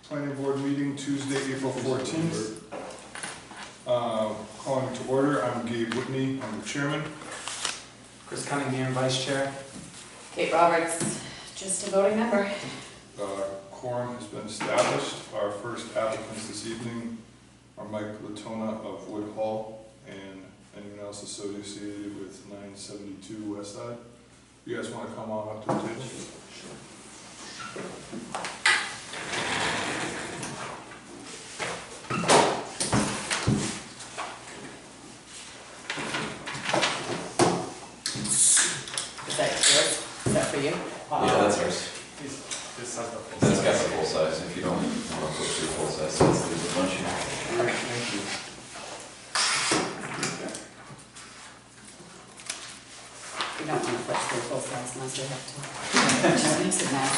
Planning Board meeting Tuesday, April 14th. Calling to order, I'm Gabe Whitney, I'm the chairman. Chris Cunningham, vice chair. Kate Roberts, just a voting member. Quorum has been established. Our first applicants this evening are Mike Latona of Woodhull and anyone else associated with 972 West Side. You guys want to come on up to the stage? Is that yours? Is that for you? Yeah, that's ours. This has the full That's got size. the full size. If you don't want to go through full size, there's a bunch here. All right, thank you. We don't want to flip through full size unless we have to. It just makes it nice.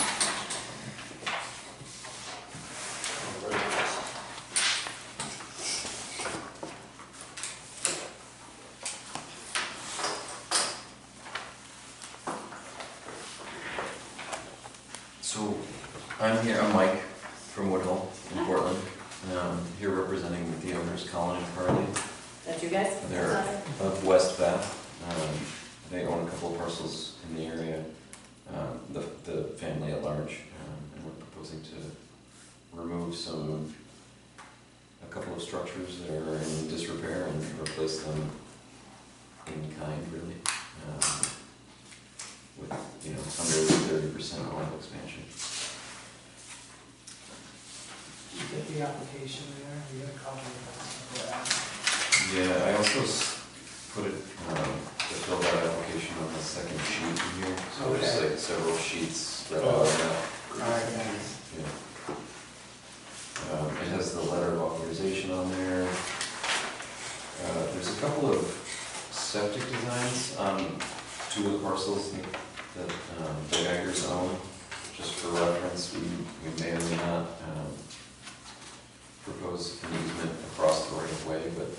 So, I'm Mike from Woodhull in Portland. Here representing the owners, Colin and Carly. That you guys? They're of West Bath. They own a couple of parcels in the area, the family at large, and we're proposing to remove a couple of structures that are in disrepair and replace them in kind, really, with, under 30% oil expansion. You get the application there, you get a copy of that. Yeah, I also put it, to fill that application on the second sheet in here, so there's Okay. like several sheets spread out on that. All right, thanks. Yeah. It has the letter of authorization on there. There's a couple of septic designs on two of the parcels that the Geigers own. Just for reference, we may or may not propose an easement across the right of way, but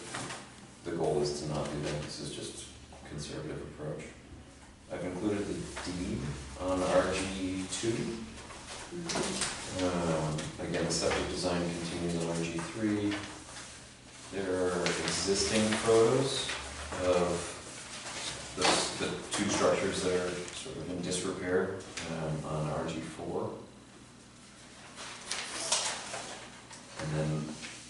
the goal is to not do that. This is just a conservative approach. I've included the deed on RG2. Again, the septic design continues on RG3. There are existing photos of the two structures that are sort of in disrepair on RG4. And then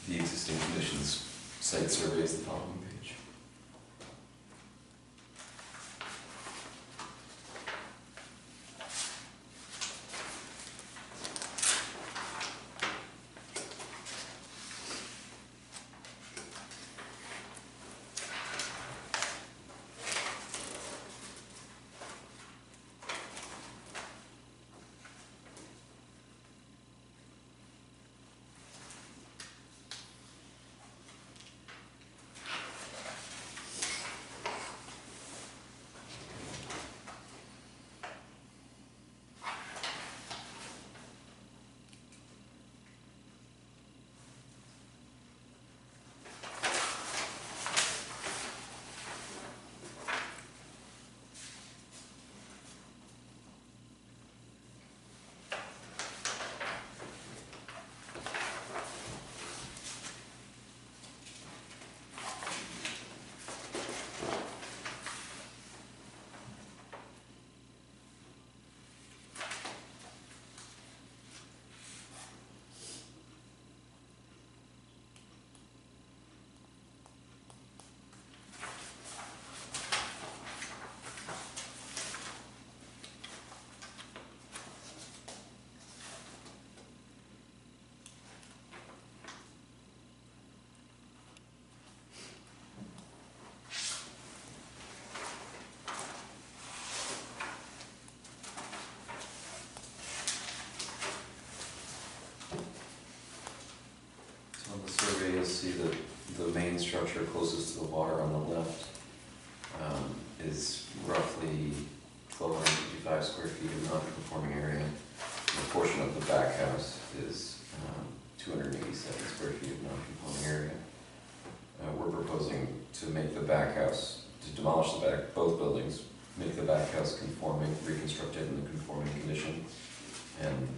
the existing conditions site survey is the following page. On the survey, you'll see that the main structure closest to the water on the left is roughly 1,255 square feet of non-conforming area. The portion of the back house is 287 square feet of non-conforming area. We're proposing to make the back house, to demolish both buildings, make the back house conforming, reconstruct it in the conforming condition, and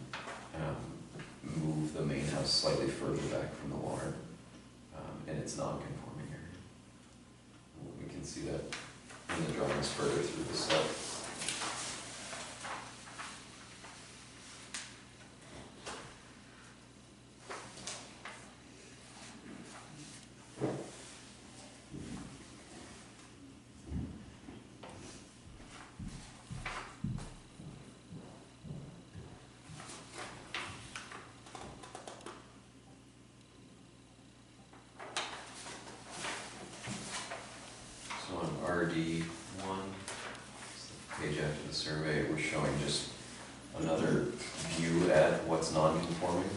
move the main house slightly further back from the water, in its non-conforming area. We can see that in the drawings further through the site. So on RD1, page after the survey, we're showing just another view at what's non-conforming.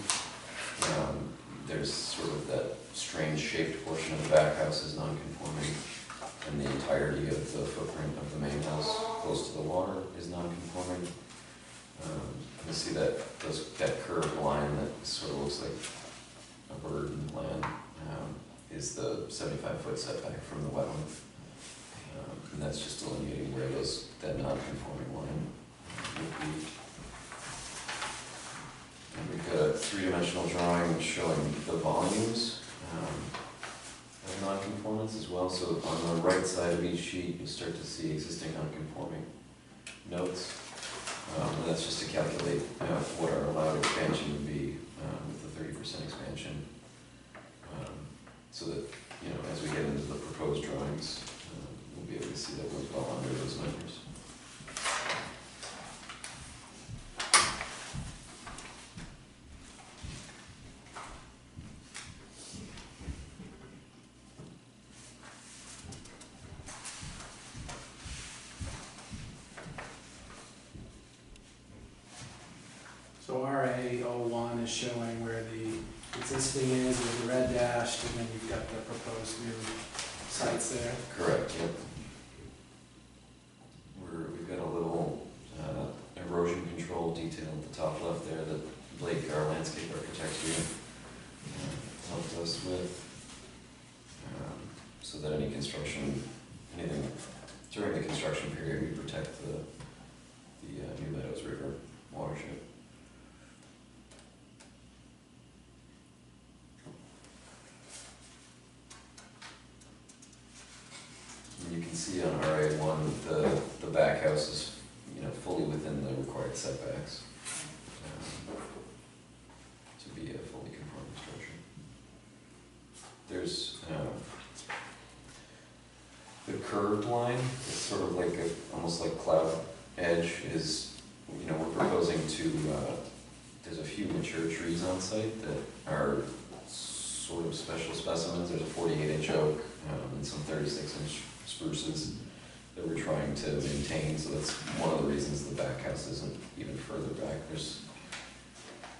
There's sort of that strange shaped portion of the back house is non-conforming, and the entirety of the footprint of the main house close to the water is non-conforming. You see that curved line that sort of looks like a bird in the land, is the 75-foot setback from the wetland. And that's just delineating where that non-conforming line would be. And we've got a three-dimensional drawing showing the volumes of non-conformance as well. So on the right side of each sheet, you'll start to see existing non-conforming notes. And that's just to calculate what our allowed expansion would be with the 30% expansion. So that, as we get into the proposed drawings, we'll be able to see that we're well under those numbers. So RA01 is showing where the existing is with the red dashed, and then you've got the proposed new sites there. Correct, yep. We've got a little erosion control detail at the top left there that Blake, our landscape architect here, helped us with. So that anything during the construction period, we protect the New Meadows River watershed. And you can see on RA1 the back house is fully within the required setbacks to be a fully conforming structure. There's the curved line, it's sort of like almost like cloud edge is, we're proposing to, there's a few mature trees on site that are sort of special specimens. There's a 48-inch oak and some 36-inch spruces that we're trying to maintain, so that's one of the reasons the back house isn't even further back.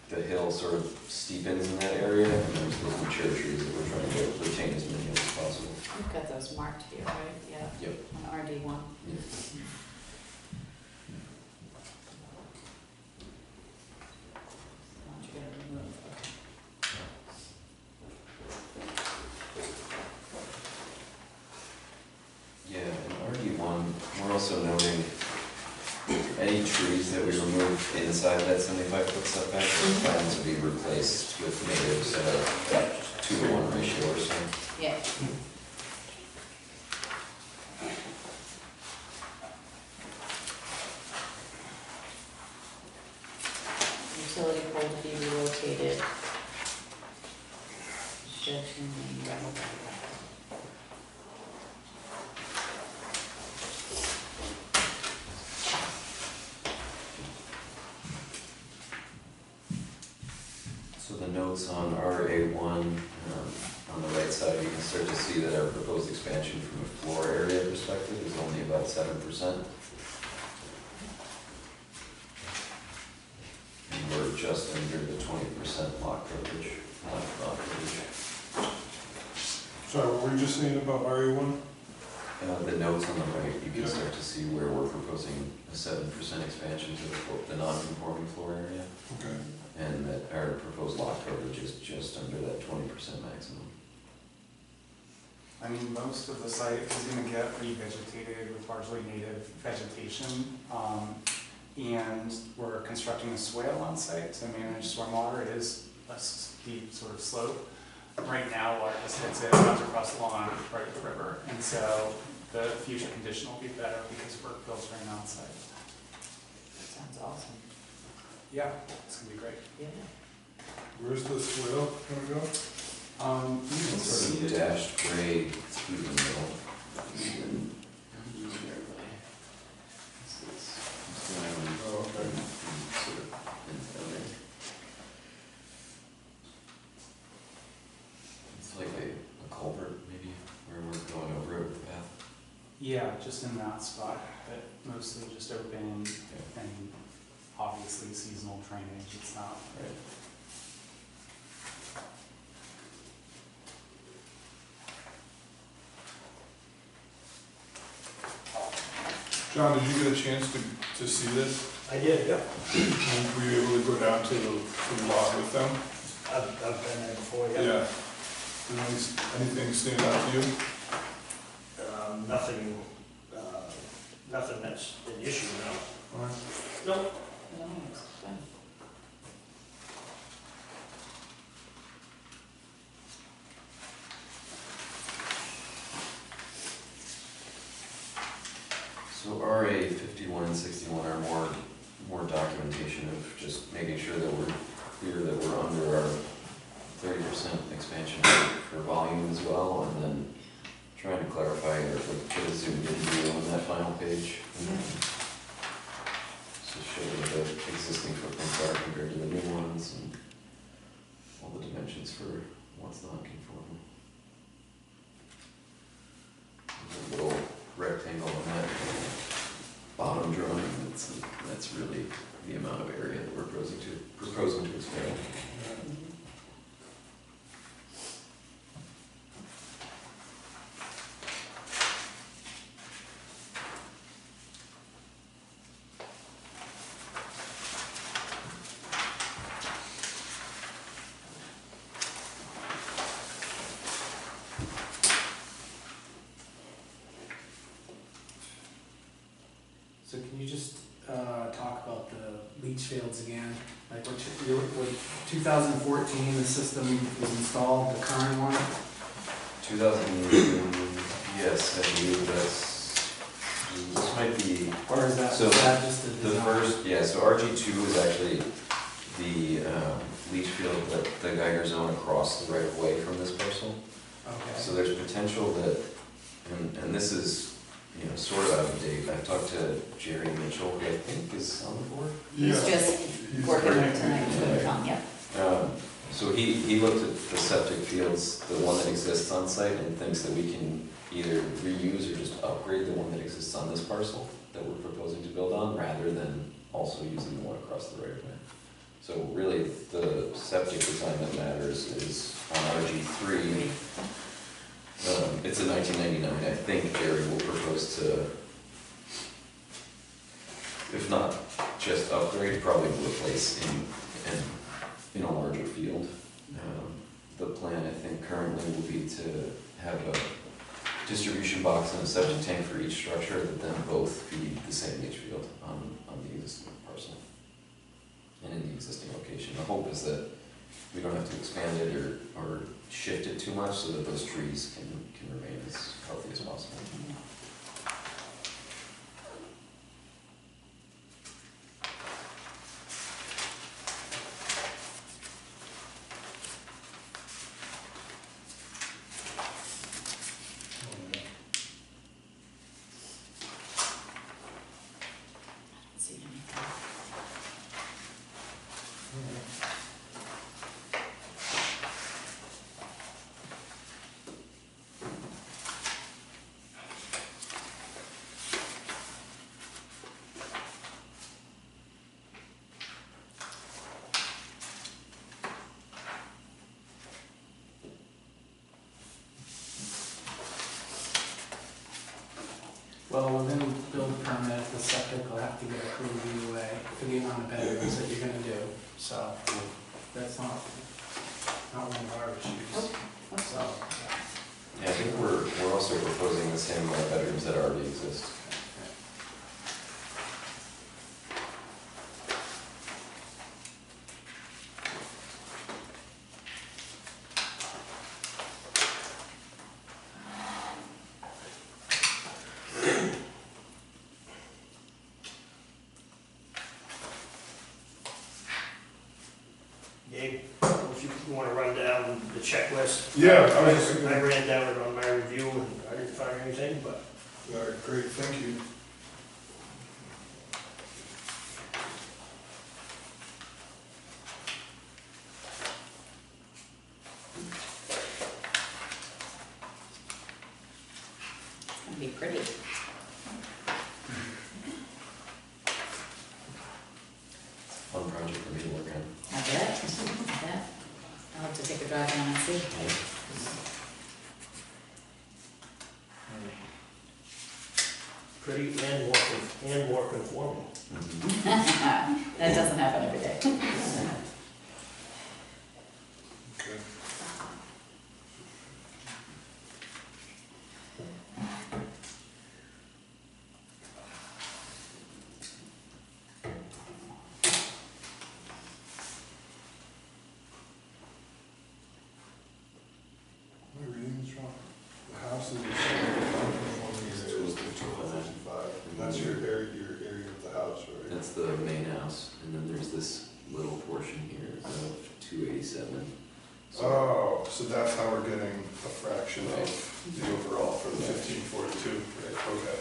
The hill sort of steepens in that area, and there's those mature trees that we're trying to retain as many as possible. You've got those marked here, right? Yeah. Yep. On RD1. Yep. You're gonna remove, okay. Yeah, in RD1, we're also noting any trees that we remove inside that 75-foot setback are planned to be replaced with natives at a 2-to-1 ratio or so. Yeah. Utility pole to be relocated. Shed to remain gravel bed. So the notes on RA1, on the right side, you can start to see that our proposed expansion from a floor area perspective is only about 7%. And we're just under the 20% lot coverage. Sorry, what were you just saying about RA1? The notes on the right, you can start to see where we're proposing a 7% expansion to the non-conforming floor area. Okay. And that our proposed lot coverage is just under that 20% maximum. I mean, most of the site is going to get revegetated with largely native vegetation. And we're constructing a swale on site to manage stormwater. It is a steep sort of slope. Right now, water just hits it, runs across the lawn, right at the river. And so the future condition will be better because we're filtering on site. Sounds awesome. Yeah, it's gonna be great. Yeah. Where's the swale gonna go? You can It's see sort of it. dashed gray through the middle. Oh, okay. Sort of ends down there. It's like a culvert, maybe, where we're going over it with the path. Yeah, just in that spot, but mostly just open and obviously seasonal drainage. It's not. Right. John, did you get a chance to see this? I did, yeah. Were you able to go down to the lot with them? I've been there before, yeah. Yeah. Did anything stand out to you? Nothing, nothing that's an issue now. All right. Nope. No, it's fun. So RA 51 and 61 are more documentation of just making sure that we're clear that we're under our 30% expansion rate for volume as well, and then trying to clarify or like get a zoomed in view on that final page. So show what the existing footprints are compared to the new ones and all the dimensions for what's not conforming. There's a little rectangle on that bottom drawing, that's really the amount of area that we're proposing to expand. So can you just talk about the leach fields again? Like what 2014, the system was installed, the current one? 2000, yes, I believe this might be, Or is that So, just the the design? first, yeah, so RG2 is actually the leach field that the Geiger zone across the right of way from this parcel. Okay. So there's potential that, and this is, sort of out of date. I've talked to Jerry Mitchell, who I think is on the board. He's just working great. tonight, he's gonna come, yeah. So he looked at the septic fields, the one that exists on site, and thinks that we can either reuse or just upgrade the one that exists on this parcel that we're proposing to build on, rather than also using the one across the right of way. So really, the septic design that matters is on RG3. It's a 1999, I think Jerry will propose to, if not just upgrade, probably replace in a larger field. The plan, I think, currently will be to have a distribution box and a septic tank for each structure that then both feed the same leach field on the existing parcel and in the existing location. The hope is that we don't have to expand it or shift it too much so that those trees can remain as healthy as possible. See anything. Well, within build permit, the septic will have to get approved either way for the amount of bedrooms that you're gonna do. So that's not one of our issues. So, Yeah, I think we're also proposing the same amount of bedrooms that already exist. if you wanna run down the checklist. Yeah, I was just I gonna, ran down it on my review and I didn't find anything, but all right, great, thank you. It's gonna be pretty. Fun project for me to work on. I bet, I bet. I'll have to take a drive down and see. pretty and more conforming. Mhm. That doesn't happen every day. Okay. My reading's wrong. The house is a non-conforming area, it's 1255, and that's your area of the house, right? That's the main house, and then there's this little portion here of 287. Oh, so that's how we're getting a fraction of the overall for the 1542, right, okay.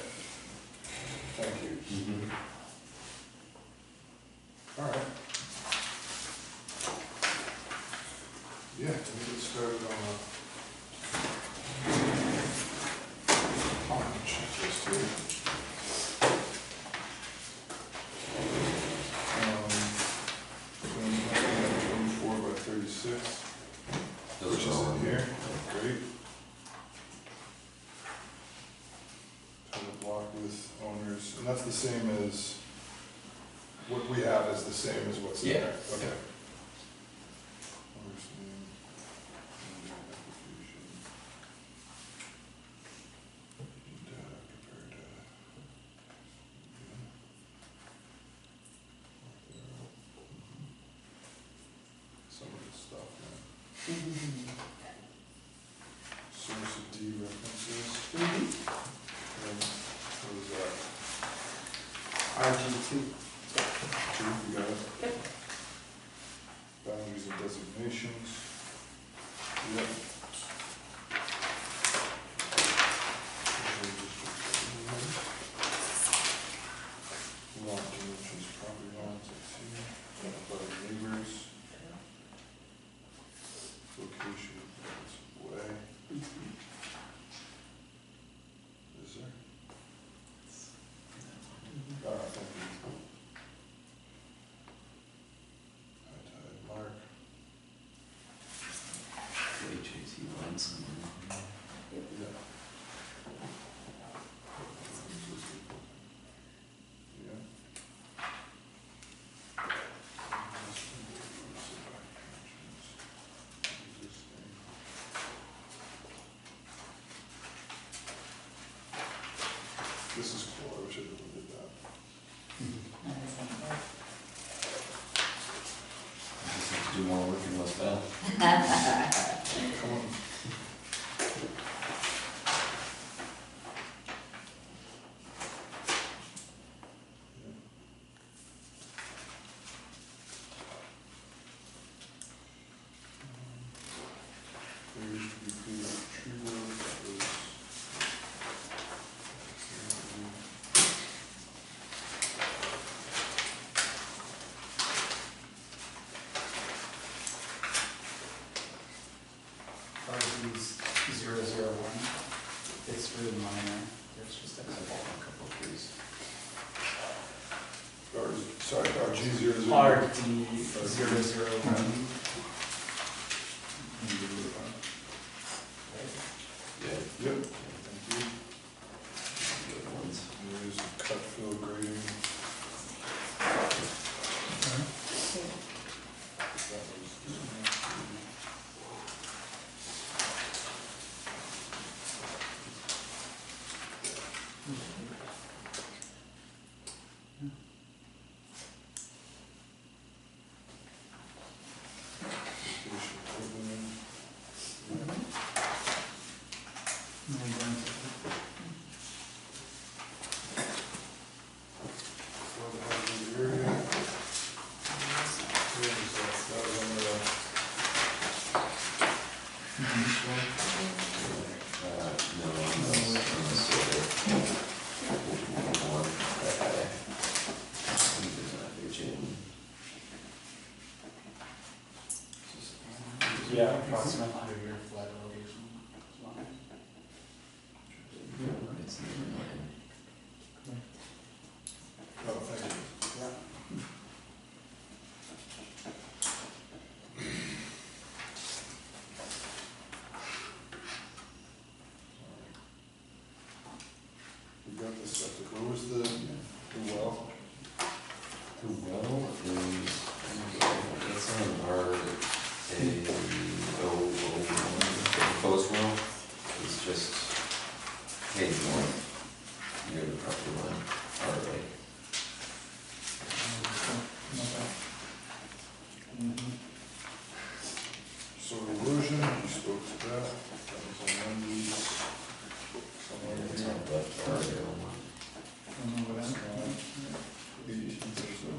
Thank you. Mhm. All right. Yeah, let me get started on the checklist here. 24 by 36, Those which are is all in on here, there. great. Tenant block with owners, and that's the same as, what we have is the same as what's in Yeah. there, okay. Owner's name, owner application. Data, prepare data. Some of this stuff, man. Source of D references, and what is that? RG2. Two, you got it? Yep. Boundaries and designations. Yep. Lot dimensions, property lines, I see. About neighbors. Location, that's way. Is there? Thank you. High tide mark. HAC line somewhere. Yeah. Yeah. This is cool, I wish I did did that. I just have to do more work in West Bath. Come on. There used to be tree growth, that was. RG's 001, it's really minor, there's just a couple of trees. Or, sorry, RG 00. RD 001. Yeah. Yep, thank you. The other ones. And there's a cut fill grading. That was. No, on the survey. One, there's an FH in. Yeah, approximate 100-year flood elevation. It's near mine. Oh, thank you. We got the septic, where was the well? The well is, it's on our, proposed well, it's just heading north, near the property line, our way. So erosion, you spoke to that, that was on Wendy's. Somewhere It's here. on the left, our way. That's not 80 or so.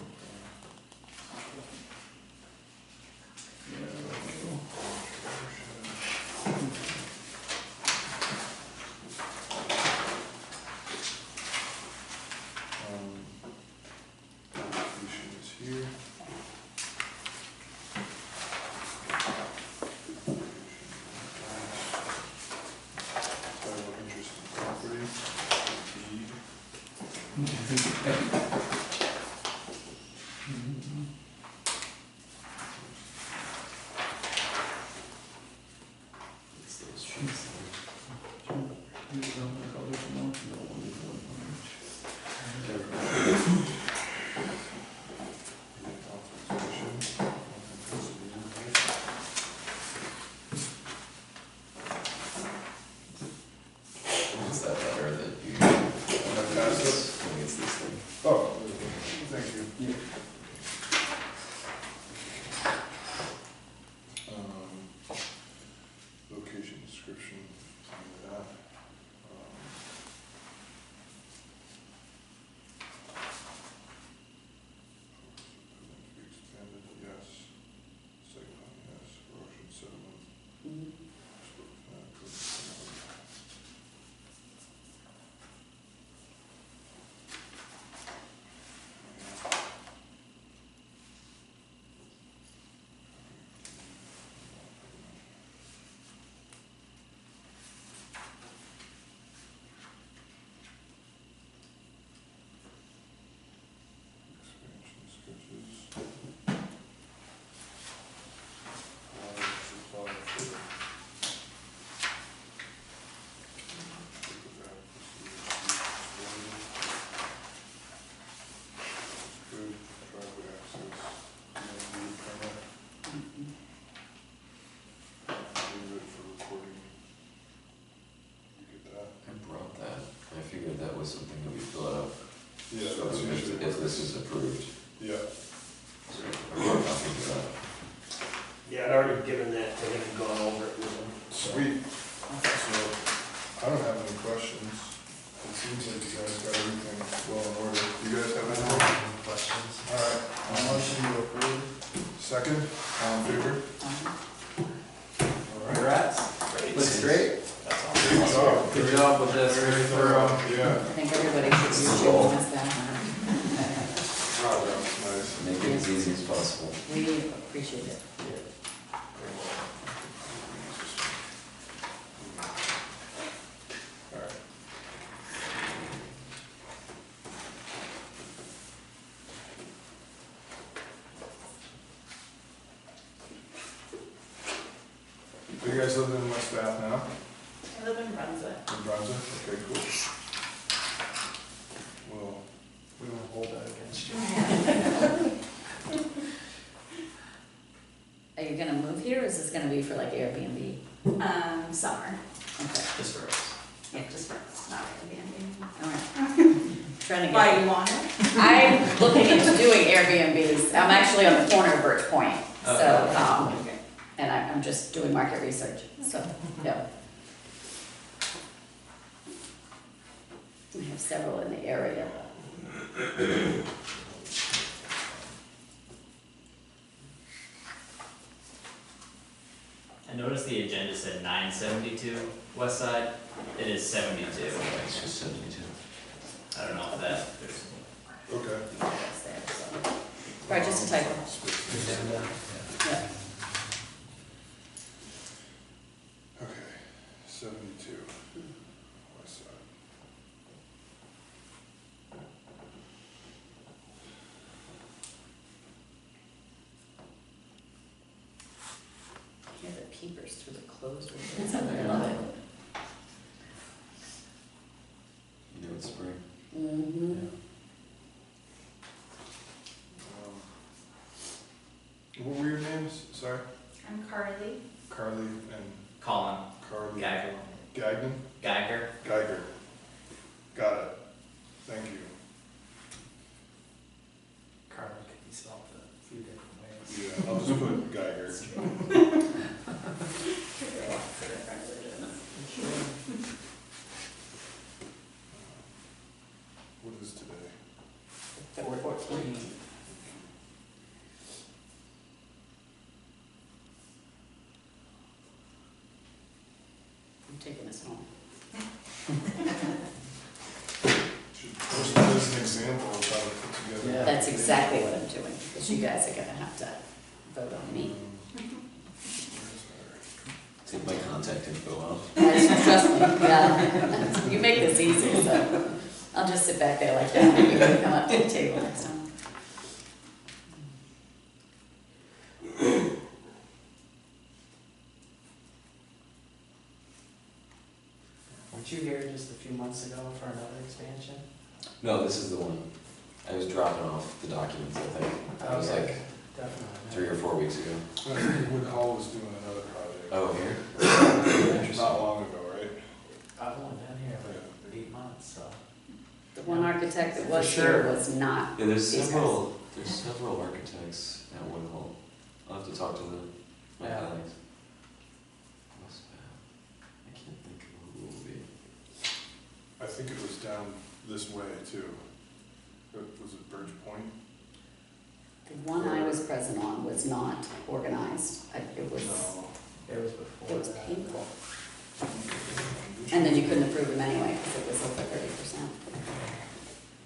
Application is here. Title of interest in property, deed. It's those sheets there. Is that better that you? pass it? I think it's this thing. Oh, thank you. Location description, and that. Expanded, yes. Site plan, yes. Erosion sediment. Spoke to that, good. Expansion sketches. Supply for. Good, driveway access, no need permit, leave it for recording. You get that? I brought that. I figured that was something that we fill out. Yeah, So that's usually. if this is approved. Yeah. So I brought copies of that. Yeah, I'd already given that to him and gone over it with him. Sweet. So, I don't have any questions. It seems like you guys got everything well in order. You guys have anything? Questions? All right, motion to approve. Second, all in favor? All right. Congrats. Looks great. That's all. Good job. Good job with this. Very Very thorough. thorough. Yeah. I think everybody should use your this down. Wow, that was nice. Make it as easy as possible. We appreciate it. All right. So you guys live in West Bath now? I live in Brunswick. In Brunswick? Okay, cool. Well, We won't hold that against you. Are you gonna move here, or is this gonna be for like Airbnb? Summer, Okay, Just for us. yeah, just for, not Airbnb. all right. Trying to Why get, you want it? I'm looking into doing Airbnbs. I'm actually on the corner of Birch Point, so, and I'm just doing market research, so, yeah. I have several in the area. I noticed the agenda said 972 West Side. It is 72. It's just 72. I don't know if there's. Okay. That's there, so. Right, just a typo. Yeah. Okay, 72, west side. Hear the peepers through the closed windows. I love it. You know it's spring. Mm-hmm. What were your names? Sorry? I'm Carly. Carly and Colin Carly. Geiger. Gagnon? Geiger. Geiger. Got it. Thank you. Carly could be spelled a few different ways. Yeah, I'll just put Geiger. What is today? 414. I'm taking this home. Should post it as an example of how to put together. Yeah. That's exactly what I'm doing, because you guys are gonna have to vote on me. Take my contact info out. Trust me, yeah. You make this easy, so I'll just sit back there like that, and you can come up to the table next time. Weren't you here just a few months ago for another expansion? No, this is the one. I was dropping off the documents, I think. That was like Definitely. 3 or 4 weeks ago. I think Wood Hall was doing another project. Oh, here? Not long ago, right? I've only been here for 8 months, so. The one architect that was For here sure. was not. Yeah, there's These several architects at Woodhull. I'll have to talk to my Yeah. colleagues. What's that? I can't think of who it will be. I think it was down this way too. Was it Birch Point? The one I was present on was not organized. It was It was before It was that. painful. And then you couldn't approve them anyway, because it was over 30%.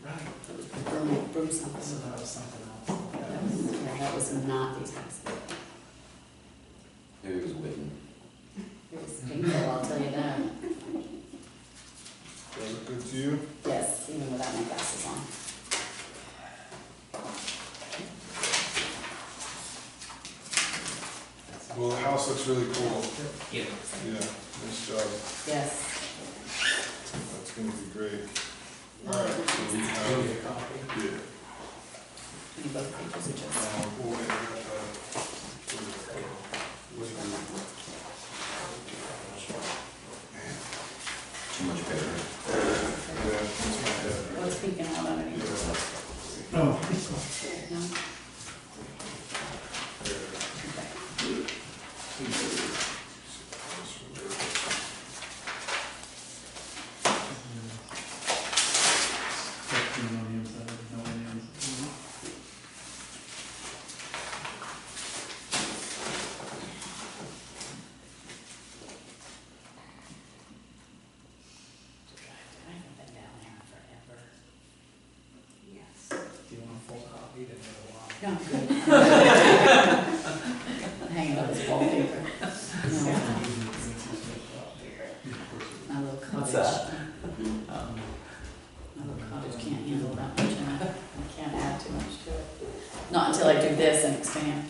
Right. It was broom So something. that was something else. That was not these guys. Maybe it was Witten. It was painful, I'll tell you that. Does that look good to you? Yes, even without my glasses on. Well, the house looks really cool. Yeah. Yeah, nice job. Yes. That's gonna be great. All right, so we Give have, you a copy. yeah. You both pages are just. We'll wait, Too much paper. yeah, that's my head. Oh, it's peeking out underneath. Yeah. No? I haven't been down there in forever. Yes. Do you want a full copy to go along? No, I'm good. Hanging up this wallpaper. No. My little cottage. What's that? My little cottage can't handle that much, and I can't add too much to it. Not until I do this and expand.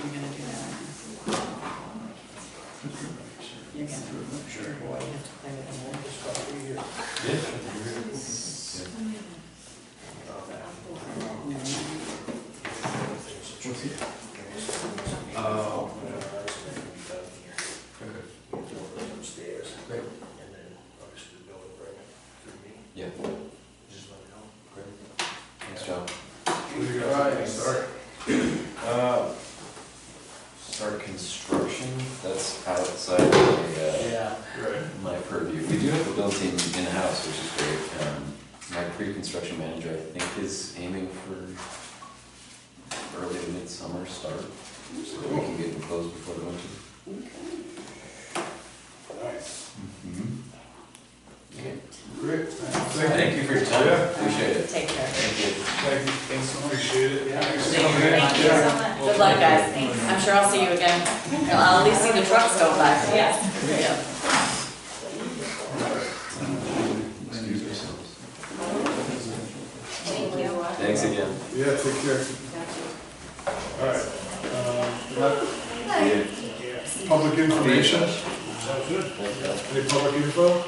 You're gonna do that, aren't you? You're gonna, sure, boy, you have to play with them all. Oh. Upstairs. Great. And then obviously the building permit through me. Yeah, Just let me know. great. Thanks, John. What do you guys think? Start? Start construction, that's outside my, Yeah. Right. my purview. We do have a building whole team in-house, which is great. My pre-construction manager, I think, is aiming for early to midsummer start, so that we can get them closed before the winter. Nice. Okay. Great. Thank you for your time, Yeah. appreciate it. Take care. Thank you. Thank you. Thanks so much. Appreciate it. Yeah. Thanks for Thank coming in. you. Thank you Yeah. so much. Good luck, guys. I'm sure I'll see you again. I'll at least see the trucks go by. Yes. Yeah. Excuse yourselves. Thank you. Thanks again. Yeah, take care. All right. Public information? Sounds good. Any public info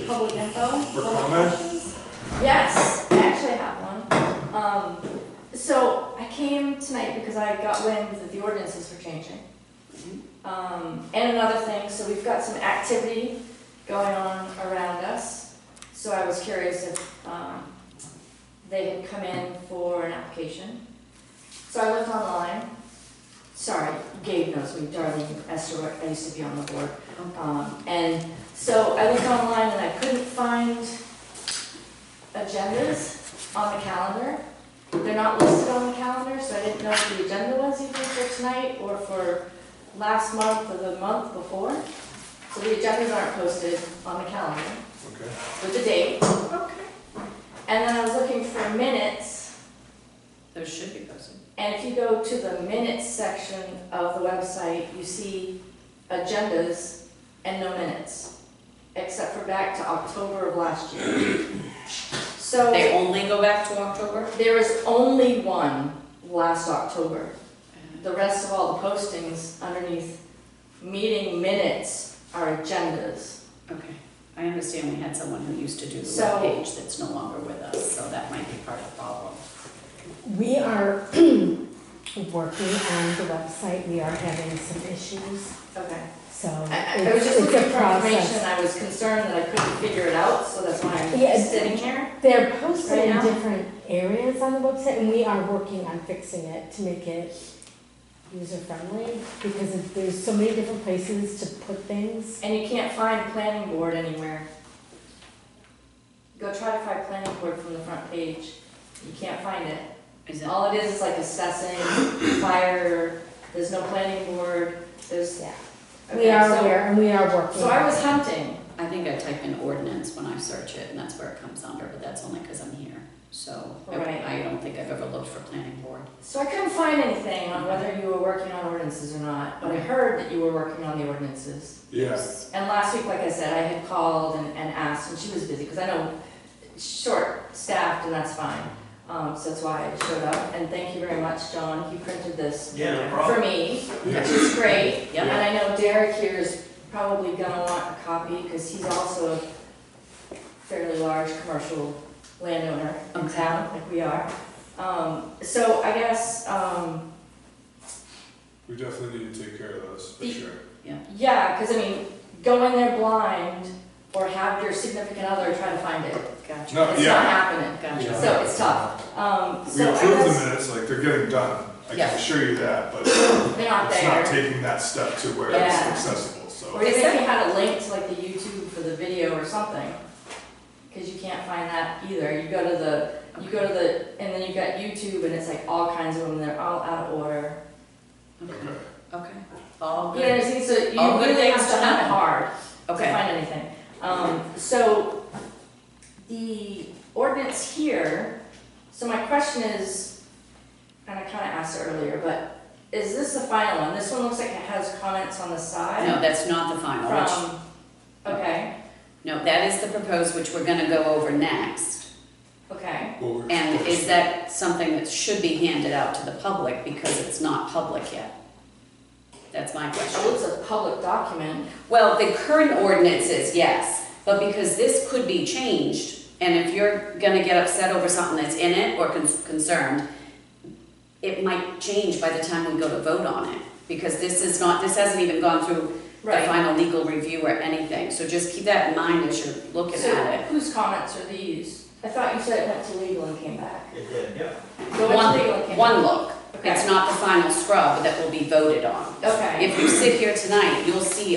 Public info? or comment? Yes, I actually have one. So I came tonight because I got wind that the ordinances were changing. And another thing, so we've got some activity going on around us. So I was curious if they had come in for an application. So I looked online. Sorry, Gabe knows me, Darlene Esther, I used to be on the board. And so I looked online and I couldn't find agendas on the calendar. They're not listed on the calendar, so I didn't know if the agenda was even for tonight or for last month or the month before. So the agendas aren't posted on the calendar Okay. with the date. Okay. And then I was looking for minutes, Those should be posted. and if you go to the minutes section of the website, you see agendas and no minutes, except for back to October of last year. So They only go back to October? there is only one last October. The rest of all the postings underneath meeting minutes are agendas. Okay. I understand we had someone who used to do the So- webpage that's no longer with us, so that might be part of the problem. We are working on the website, we are having some issues, Okay. so I was just it's looking a for information, process. I was concerned that I couldn't figure it out, so that's why I'm Yeah, sitting here. They're posted Right in now? different areas on the website, and we are working on fixing it to make it user-friendly, because there's so many different places to put things. And you can't find planning board anywhere. Go try to find planning board from the front page, you can't find it. Is that, All it is like assessing, fire, there's no planning board, there's. Yeah. Okay, We are so- aware, and we are working. So I was hunting, I think I type in ordinance when I search it, and that's where it comes under, but that's only because I'm here. So Right. I don't think I've ever looked for planning board. so I couldn't find anything on whether you were working on ordinances or not, but I heard that you were working on the ordinances. Yeah. And last week, like I said, I had called and asked, and she was busy, because I know short-staffed, and that's fine. So that's why I showed up, and thank you very much, John, he printed this Yeah, no for problem. me, Yeah. which is great. Yep. And I know Derek here is probably gonna want a copy, because he's also a fairly large commercial landowner in Okay. town, like we are. So I guess, We definitely need to take care of those, for sure. yeah, because I mean, go in there blind, or have your significant other try to find it. Gotcha. No, It's not yeah. happening. Gotcha. So it's tough. We So I approve the guess minutes, like, they're getting done. I Yeah. can assure you that, but they're not it's not there. taking that step to where it's Yeah. accessible, so. Or even if you had a link to like the YouTube for the video or something, because you can't find that either. You go to the, and then you got YouTube and it's like all kinds of them, they're all out of order. Okay. Okay. Okay. All You know, good. see, so you All good really have things to to hunt happen. hard to Okay. find anything. So the ordinance here, so my question is, and I kind of asked it earlier, but is this the final one? This one looks like it has comments on the side. No, that's not the final, which, From, okay, no, that is the proposed, which we're gonna go over next. okay. Well, we're And supposed is to- that something that should be handed out to the public because it's not public yet? That's my question. Well, it's a public document. Well, the current ordinance is yes, but because this could be changed, and if you're gonna get upset over something that's in it or concerned, it might change by the time we go to vote on it, because this hasn't even gone through the Right. final legal review or anything, so just keep that in mind as you're looking So at it. whose comments are these? I thought you said it went to legal and came back. It did, yeah. So it went to legal and came back. One look, It's Okay, not the final scrub that will be voted on. okay, If you sit here tonight, you'll see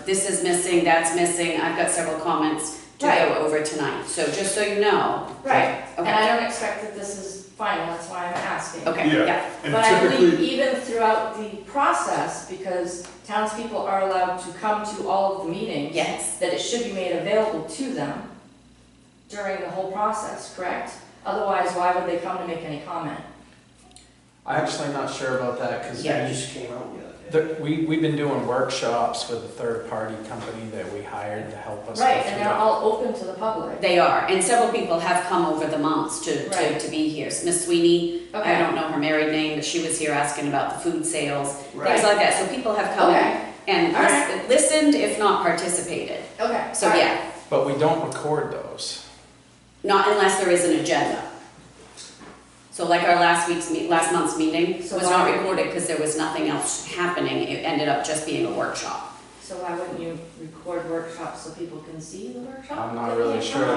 this is missing, that's missing, I've got several comments to Right. go over tonight, so just so you know. right. And Okay. I don't expect that this is final, that's why I'm asking. Okay, Yeah. yeah, And But I believe typically, even throughout the process, because townspeople are allowed to come to all of the meetings, yes. that it should be made available to them during the whole process, correct? Otherwise, why would they come to make any comment? I'm actually not sure about that, because Yeah, it just came out the other day. we've been doing workshops with a third-party company that we hired to help us. go Right, through and they're it. all open to the public. They are, and several people have come over the months to Right. be here. Miss Sweeney, I Okay. don't know her married name, but she was here asking about the food sales, Right. things like that, so people have come Okay, and All right. listened, if not participated. okay. So all right. yeah, But we don't record those. not unless there is an agenda. So like our last month's meeting So was not why- recorded because there was nothing else happening. It ended up just being a workshop. So why wouldn't you record workshops so people can see the workshop? I'm not really sure,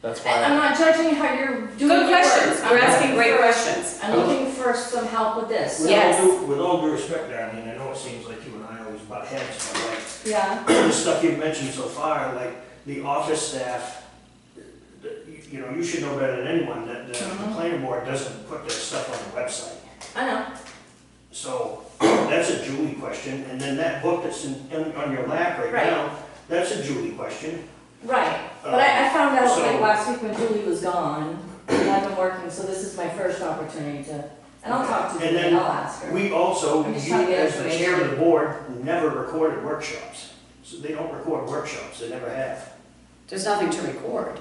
that's I'm why. not judging how you're doing your Good work. questions. I'm You're asking looking great for- questions. I'm looking for some help with this. With Yes. with all due respect, Darlene, I know it seems like you and I always butt heads, but like, Yeah, the stuff you've mentioned so far, like the office staff, you know, you should know better than anyone that the Mhm. planning board doesn't put their stuff on the website. I know. So that's a Julie question, and then that book that's on your lap right Right. now, that's a Julie question. Right, but I found out like So- last week when Julie was gone, and I've been working, so this is my first opportunity to, and I'll talk to And Julie, then and I'll ask her. We also, I'm just you trying to get as the chair of information. the board, never recorded workshops. So they don't record workshops, they never have. There's nothing to record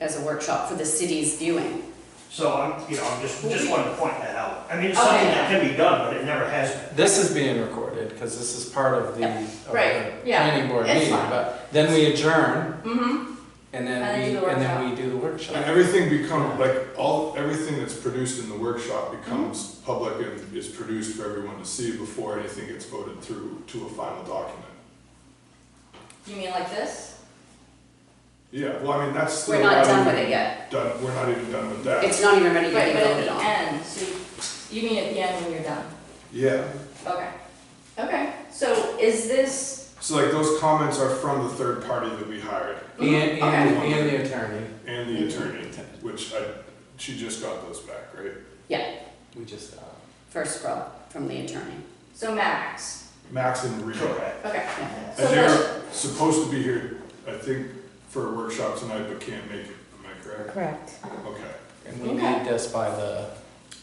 as a workshop for the city's viewing. So I'm just wanting to point that out. I mean, it's something Okay. that can be done, but it never has been. This is being recorded, because this is part of the, Yep. of Right, the yeah, planning board it's meeting. fine. But then we adjourn, Mm-hmm, and And then you do the then workshop. we do the workshop. and everything becomes, everything that's produced in the workshop becomes public and is produced for everyone to see before anything gets voted through to a final document. you mean like this? Yeah, well, I mean, that's still We're not done not with even it yet. done, we're not even done with that. It's not even ready to Right, be but at voted the on. end, so you mean at the end when you're done? Yeah, Okay, okay, so is this, so like those comments are from the third party that we hired And, Okay. and the attorney, and the attorney, which she just got those back, right? we just, First scrub from the attorney. so Max, Max and Rita. Correct. okay. So And that's, they're supposed to be here, I think, for a workshop tonight, but can't make it, am I correct? Correct. Okay. and we Okay. need this by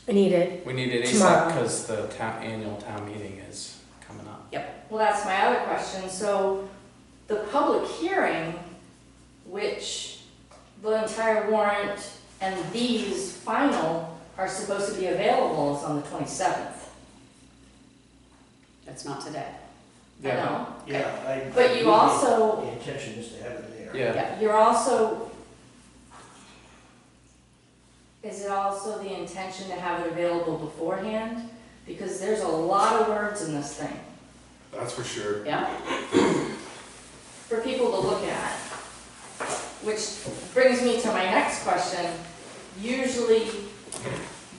I need it. we need it ASAP, Tomorrow. because the annual town meeting is coming up. well, that's my other question, so the public hearing, which the entire warrant and these final are supposed to be available is on the 27th. That's not today. I know. Yeah, But you also- The intention is to have it there. Yeah, You're also, is it also the intention to have it available beforehand? Because there's a lot of words in this thing That's for sure. Yeah? for people to look at. Which brings me to my next question. Usually,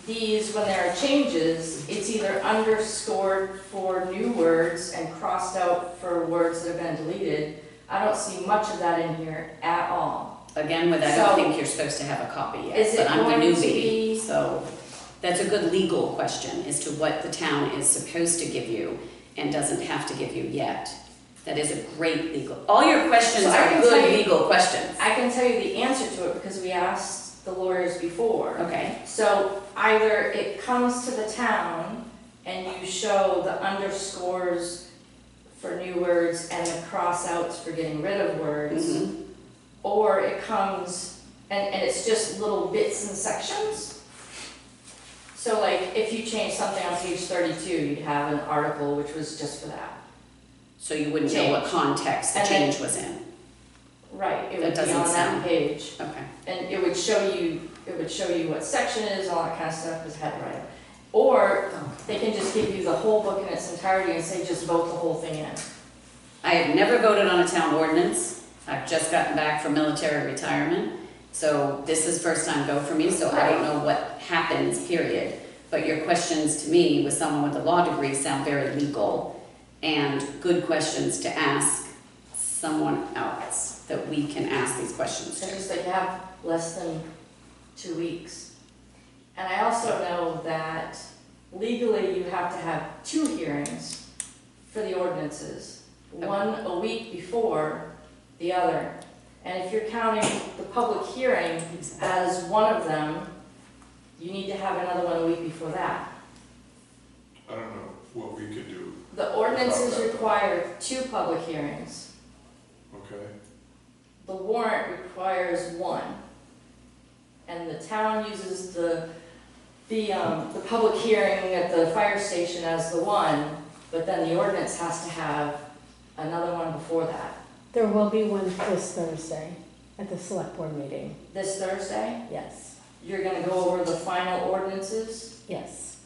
these, when there are changes, it's either underscored for new words and crossed out for words that have been deleted. I don't see much of that in here at all. Again, with, I So- don't think you're supposed to have a copy yet, Is it but I'm the going to newbie, be- so that's a good legal question as to what the town is supposed to give you and doesn't have to give you yet. That is a great legal, all your questions So I are can good tell you- legal questions. I can tell you the answer to it because we asked the lawyers before. Okay, So either it comes to the town and you show the underscores for new words and the cross-outs for getting rid of words, mhm, or it comes, and it's just little bits and sections. So like, if you change something on page 32, you'd have an article which was just for that. so you wouldn't know what context the And then- change was in, Right, it That would be doesn't on that sound- page. okay. And it would show you what section it is, all that kind of stuff is head right. Or they can just give you the whole book in its entirety and say just vote the whole thing in. I have never voted on a town ordinance. I've just gotten back from military retirement. So this is first time go for me, so I don't know what happens, period. but your questions to me, with someone with a law degree, sound very legal and good questions to ask someone else that we can ask these questions It's to. just that you have less than 2 weeks. And I also know that legally you have to have 2 hearings for the ordinances, one a week before the other. And if you're counting the public hearing as one of them, you need to have another one a week before that. I don't know what we could do, The ordinances require 2 public hearings. okay? The warrant requires 1. And the town uses the public hearing at the fire station as the one, but then the ordinance has to have another one before that. There will be one this Thursday at the select board meeting. This Thursday, Yes, you're gonna go over the final ordinances yes.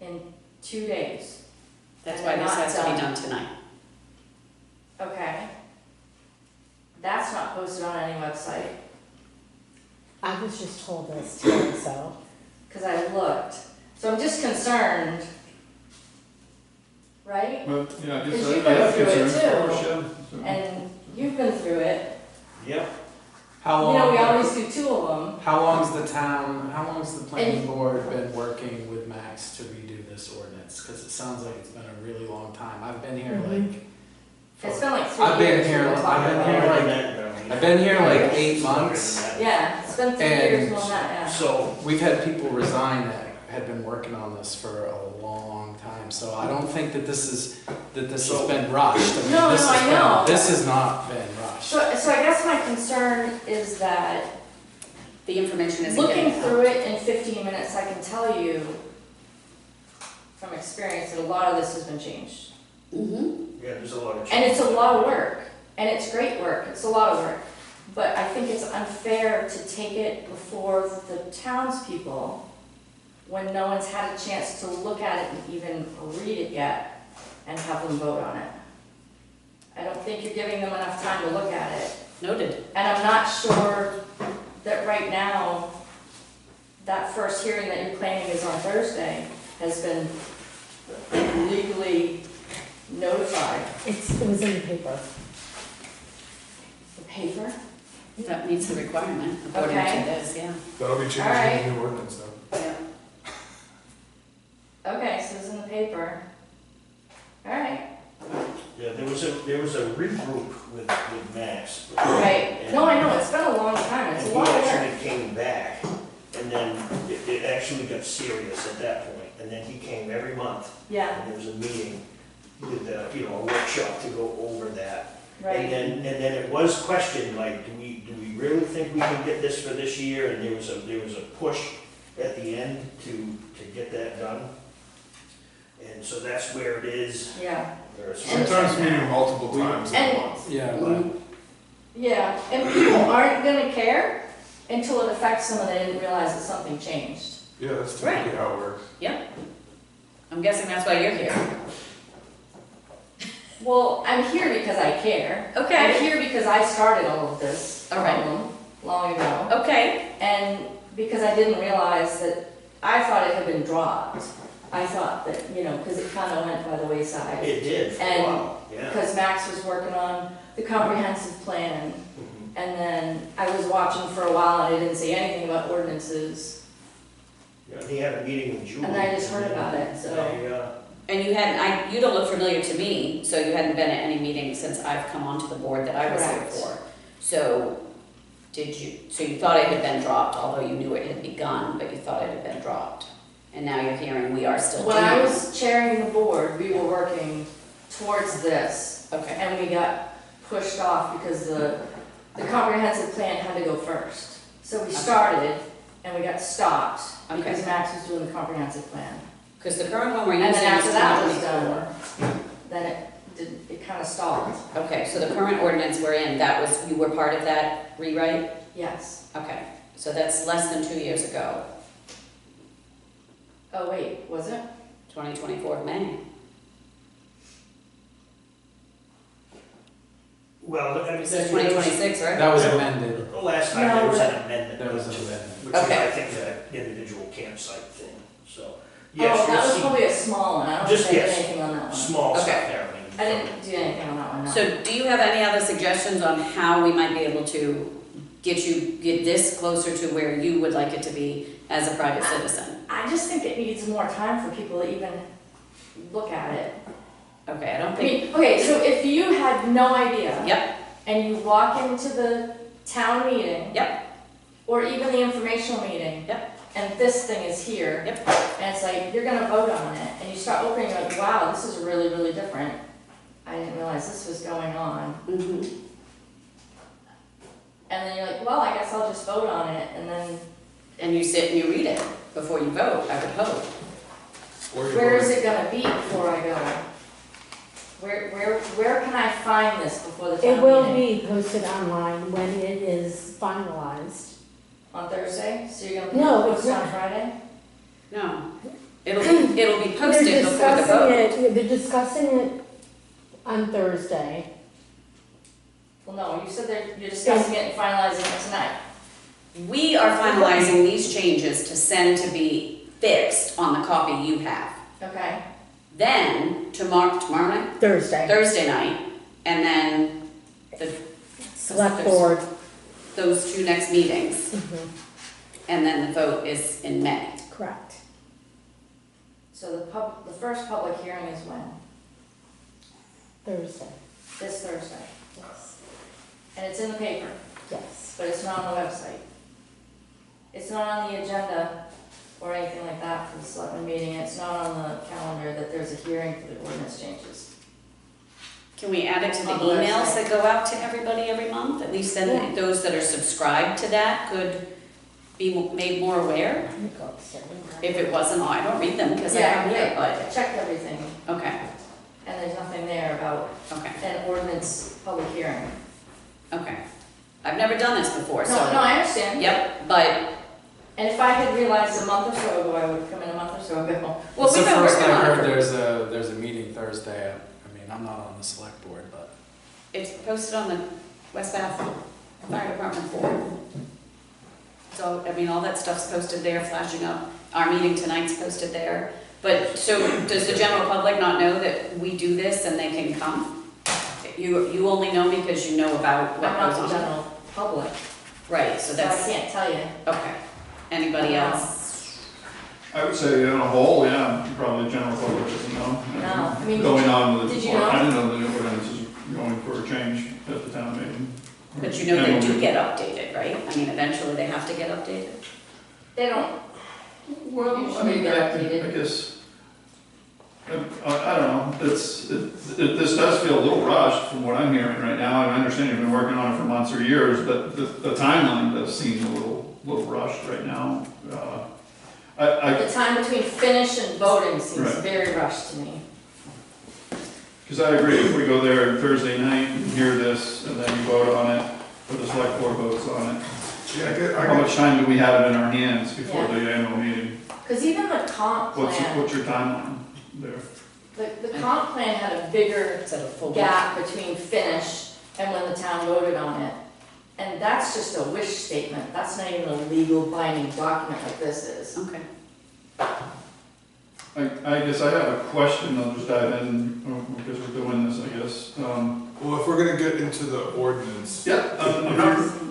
in 2 days. That's And why they're this not has to be done tonight. Okay. That's not posted on any website, I was just told this today, so. because I looked. So I'm just concerned, right? But, yeah, Because you've been through it too. too. And you've been through it. Yep. How You know, we long, always do 2 of them. how long's the planning board been working with Max to redo this ordinance? Because it sounds like it's been a really long time. I've been here Mhm. like. It's been like 3 I've been years. here- we've been I've talking been about here it. like- I've been here like 8 months. Yeah, it's been 3 years more than that, yeah. So, We've had people resign that had been working on this for a long time, so I don't think that this has been rushed. I mean, No, this no, has I been- know. This has not been rushed. So I guess my concern is that The information isn't looking getting through out. it in 15 minutes, I can tell you from experience that a lot of this has been changed. Mhm. yeah, there's a lot of. And it's a lot of work, and it's great work, it's a lot of work. But I think it's unfair to take it before the townspeople when no one's had a chance to look at it and even read it yet and have them vote on it. I don't think you're giving them enough time to look at it. Noted. And I'm not sure that right now, that first hearing that you're claiming is on Thursday has been legally notified. It was in the paper. The paper? That meets the requirement according Okay. to this, yeah. That'll be changed in Alright. the new ordinance though. Yeah. Okay, so it's in the paper. All right, Yeah, there was a regroup with Max. right. No, I know, it's been a long time, it's And a he lot of work. actually came back, and then it actually got serious at that point. And then he came every month, Yeah, and there was a meeting with, a workshop to go over that. And right. then it was questioned, like, do we really think we can get this for this year? And there was a push at the end to get that done. And so that's where it is. Yeah, Sometimes meeting multiple times in a And- month. Yeah. Mhm. yeah, and people aren't gonna care until it affects them and they didn't realize that something changed. Yeah, that's typically how it works. I'm guessing that's why you're here. Well, I'm here because I care. I'm Okay. here because I started all of this All right. problem long ago. Okay. And because I didn't realize that, I thought it had been dropped. I thought that, because it kind of went by the wayside. It did for a And- while, yeah. Because Max was working on the comprehensive plan, Mhm. and then I was watching for a while and I didn't see anything about ordinances. Yeah, he had a meeting with Julie. And I just heard about it, so- And you don't look familiar to me, so you hadn't been at any meetings since I've come onto the board that I was here Correct. for. So you thought it had been dropped, although you knew it had begun, but you thought it had been dropped. And now you're hearing we are still doing it. When I was chairing the board, we were working towards this, Okay, and we got pushed off because the comprehensive plan had to go first. So we started, and we got stopped, because Okay. Max was doing the comprehensive plan. because the current one we're And using then is after that was 2024. done, then it kind of stalled. Okay, so the current ordinance we're in, you were part of that rewrite? Yes. Okay, so that's less than 2 years ago, Oh, wait, was it? 2024 May. Well, I mean. It says 2026, right? That was amended. The last time there was an amendment. There was an to it, amendment. Which is, Okay. I think, the individual campsite thing, So, Oh, yes, that was you'll see probably a small one, I don't Just, think I did yes. anything on that one. small stuff Okay. there. I didn't do anything on that one, no. So do you have any other suggestions on how we might be able to get this closer to where you would like it to be as a private citizen? I just think it needs more time for people to even look at it. Okay, I don't I think, mean, okay, so if you had no idea. Yep. And you walk into the town meeting. Yep. Or even the informational meeting. Yep. And this thing is here. Yep. And it's like, you're gonna vote on it, and you start opening, you're like, wow, this is really, really different. I didn't realize this was going on. mhm. And then you're like, well, I guess I'll just vote on it, and then And you sit and you read it before you vote, I would hope. Or you where vote- is it gonna be before I go? Where can I find this before the town It meeting? will be posted online when it is finalized. On Thursday? So you're gonna No, post it's it on not. Friday? No, it'll be posted They're before the discussing vote. it, they're discussing it on Thursday. Well, no, you said that you're discussing it and finalizing it tonight. We are finalizing these changes to send to be fixed on the copy you have. Okay. Then, tomorrow night, Thursday. Thursday night, and then Select board. those two next meetings, Mhm, and then the vote is in May. correct. So the first public hearing is when? Thursday, This Thursday. yes, And it's in the paper, yes. but it's not on the website. It's not on the agenda or anything like that for the selectmen meeting. It's not on the calendar that there's a hearing for the ordinance changes. Can we add it to the On the emails website. that go out to everybody every month? At least Yeah. then those that are subscribed to that could be made more aware? Let me go upstairs. If it wasn't, I don't read them because I Yeah, have it, I checked everything, but, okay, and there's nothing there about okay, an ordinance public hearing. okay. I've never done this before, so. No, I understand. Yep, but, And if I had realized a month or so ago, I would have come in a month or so ago. well, It's the we've been first working I on heard it. there's a meeting Thursday. I mean, I'm not on the select board, but. It's posted on the West Bath Fire Department board. So, I mean, all that stuff's posted there, flashing up. Our meeting tonight's posted there. But, so, does the general public not know that we do this and they can come? You only know because you know about I'm what not goes the on? general public, Right, so so I that's, can't tell you. okay. Anybody else? I would say on a whole, yeah, probably general public doesn't know. No, I mean, Going on with, did you or know? I didn't know the ordinance is going for a change at the town meeting. But you know they And do we- get updated, right? I mean, eventually they have to get updated. They don't, Well, I Usually mean, they're I updated. guess, I don't know, this does feel a little rushed from what I'm hearing right now, and I understand you've been working on it for months or years, but the timeline does seem a little rushed right now. the time between finish and voting seems Right. very rushed to me. Because I agree, if we go there Thursday night and hear this, and then you vote on it, or the select board votes on it, how much time do we have in our hands before Yeah. the annual meeting? Because even the comp What's plan, your timeline there? the comp plan had a bigger Is that a full? gap between finish and when the town voted on it. And that's just a wish statement, that's not even a legal binding document like this is. Okay. I guess I have a question, I'll just dive in, because we're doing this, I guess. Well, if we're gonna get into the ordinance. Yeah,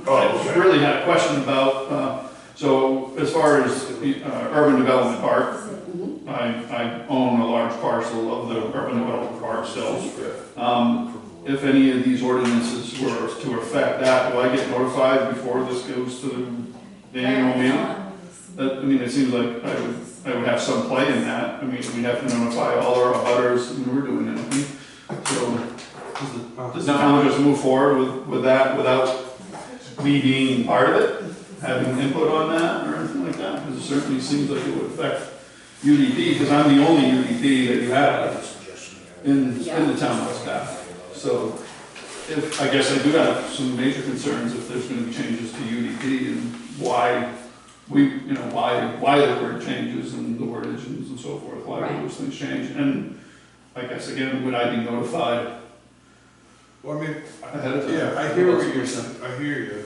Oh, I just really had a question about, so as far as urban development park, Mhm. I own a large parcel of the urban development park still. If any of these ordinances were to affect that, do I get notified before this goes to the annual meeting? I mean, it seems like I would have some play in that. I mean, we'd have to notify all our abutters when we're doing anything. So, does the town just move forward with that without me being part of it? Having input on that or anything like that? Because it certainly seems like it would affect UDP, because I'm the only UDP that you have in the town of West Bath. So, I guess I do have some major concerns if there's gonna be changes to UDP and why why the word changes and the wordage and so forth, why Right. those things change. And I guess again, would I be notified Well, I mean, ahead of time? yeah, I hear what I hear you.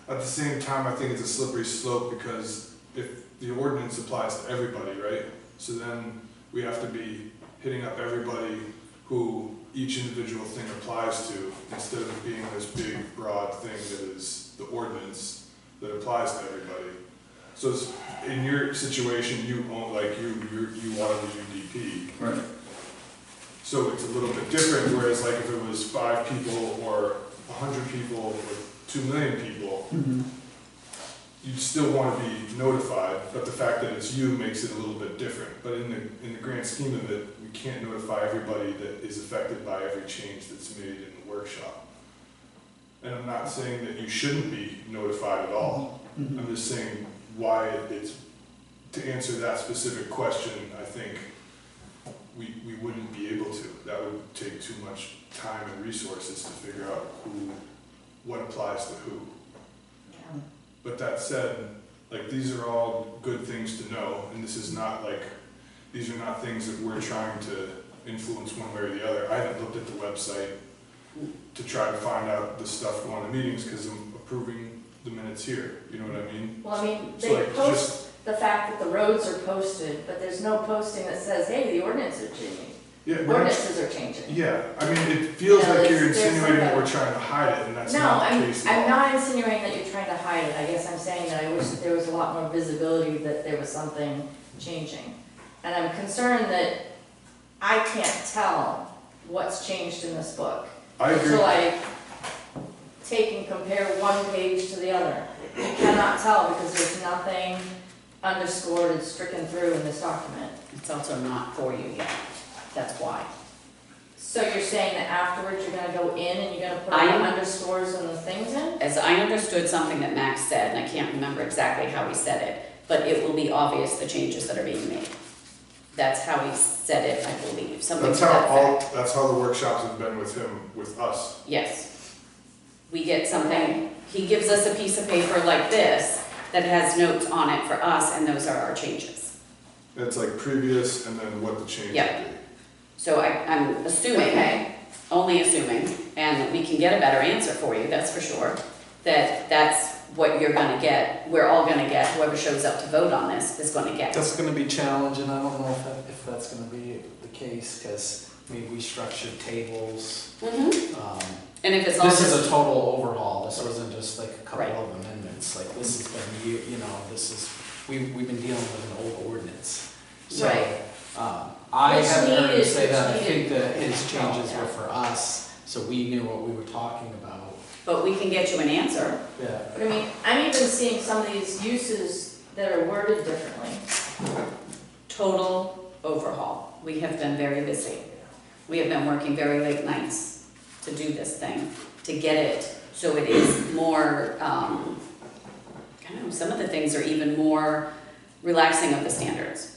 At the same time, I think it's a slippery slope because if the ordinance applies to everybody, right? So then we have to be hitting up everybody who each individual thing applies to, instead of it being this big, broad thing that is the ordinance that applies to everybody. So it's, in your situation, you own, like, you water the UDP. Right. So it's a little bit different, whereas like if it was 5 people or 100 people or 2 million people, you'd still want to be notified, but the fact that it's you makes it a little bit different. But in the grand scheme of it, we can't notify everybody that is affected by every change that's made in the workshop. And I'm not saying that you shouldn't be notified at all. I'm just saying why it's, to answer that specific question, I think we wouldn't be able to. That would take too much time and resources to figure out what applies to who. But that said, like, these are all good things to know, and this is not like, these are not things that we're trying to influence one way or the other. I haven't looked at the website to try to find out the stuff going to meetings, because I'm approving the minutes here, you know what I mean? Well, I mean, So they like, post the fact that the roads are posted, but there's no posting that says, hey, the ordinance is changing. Yeah, we're not- Ordinances are changing. yeah, I mean, it feels Yeah, like you're there's insinuating that some- we're trying to hide it, and that's No, not the case at all. I'm not insinuating that you're trying to hide it. I guess I'm saying that I wish that there was a lot more visibility that there was something changing. And I'm concerned that I can't tell what's changed in this book. I agree. Until I take and compare one page to the other. You cannot tell because there's nothing underscored and stricken through in this document. It's also not for you yet, that's why. So you're saying that afterwards you're gonna go in and you're gonna put I all the am- underscores and the things in? As I understood something that Max said, and I can't remember exactly how he said it, but it will be obvious the changes that are being made. That's how he said it, I believe, something That's to how that effect. that's how the workshops have been with him, with us. Yes. We get something, he gives us a piece of paper like this that has notes on it for us, and those are our changes. It's like previous and then what the change Yeah. would be. So I'm assuming, Okay. only assuming, and we can get a better answer for you, that's for sure, that that's what you're gonna get, we're all gonna get, whoever shows up to vote on this is gonna get. That's gonna be challenging, I don't know if that's gonna be the case, because maybe we structured tables. And if it's all This is just, a total overhaul, this wasn't just like a Right. couple of amendments, like this has been, you know, this is, we've been dealing with an old ordinance. So, Right. I Which haven't heard him needed- say that, I which think needed- that his changes Yeah. were for us, so we knew what we were talking about. but we can get you an answer. Yeah. But I mean, I'm even seeing some of these uses that are worded differently. Total overhaul. We have been very busy. We have been working very late nights to do this thing, to get it so it is more, I don't know, some of the things are even more relaxing of the standards.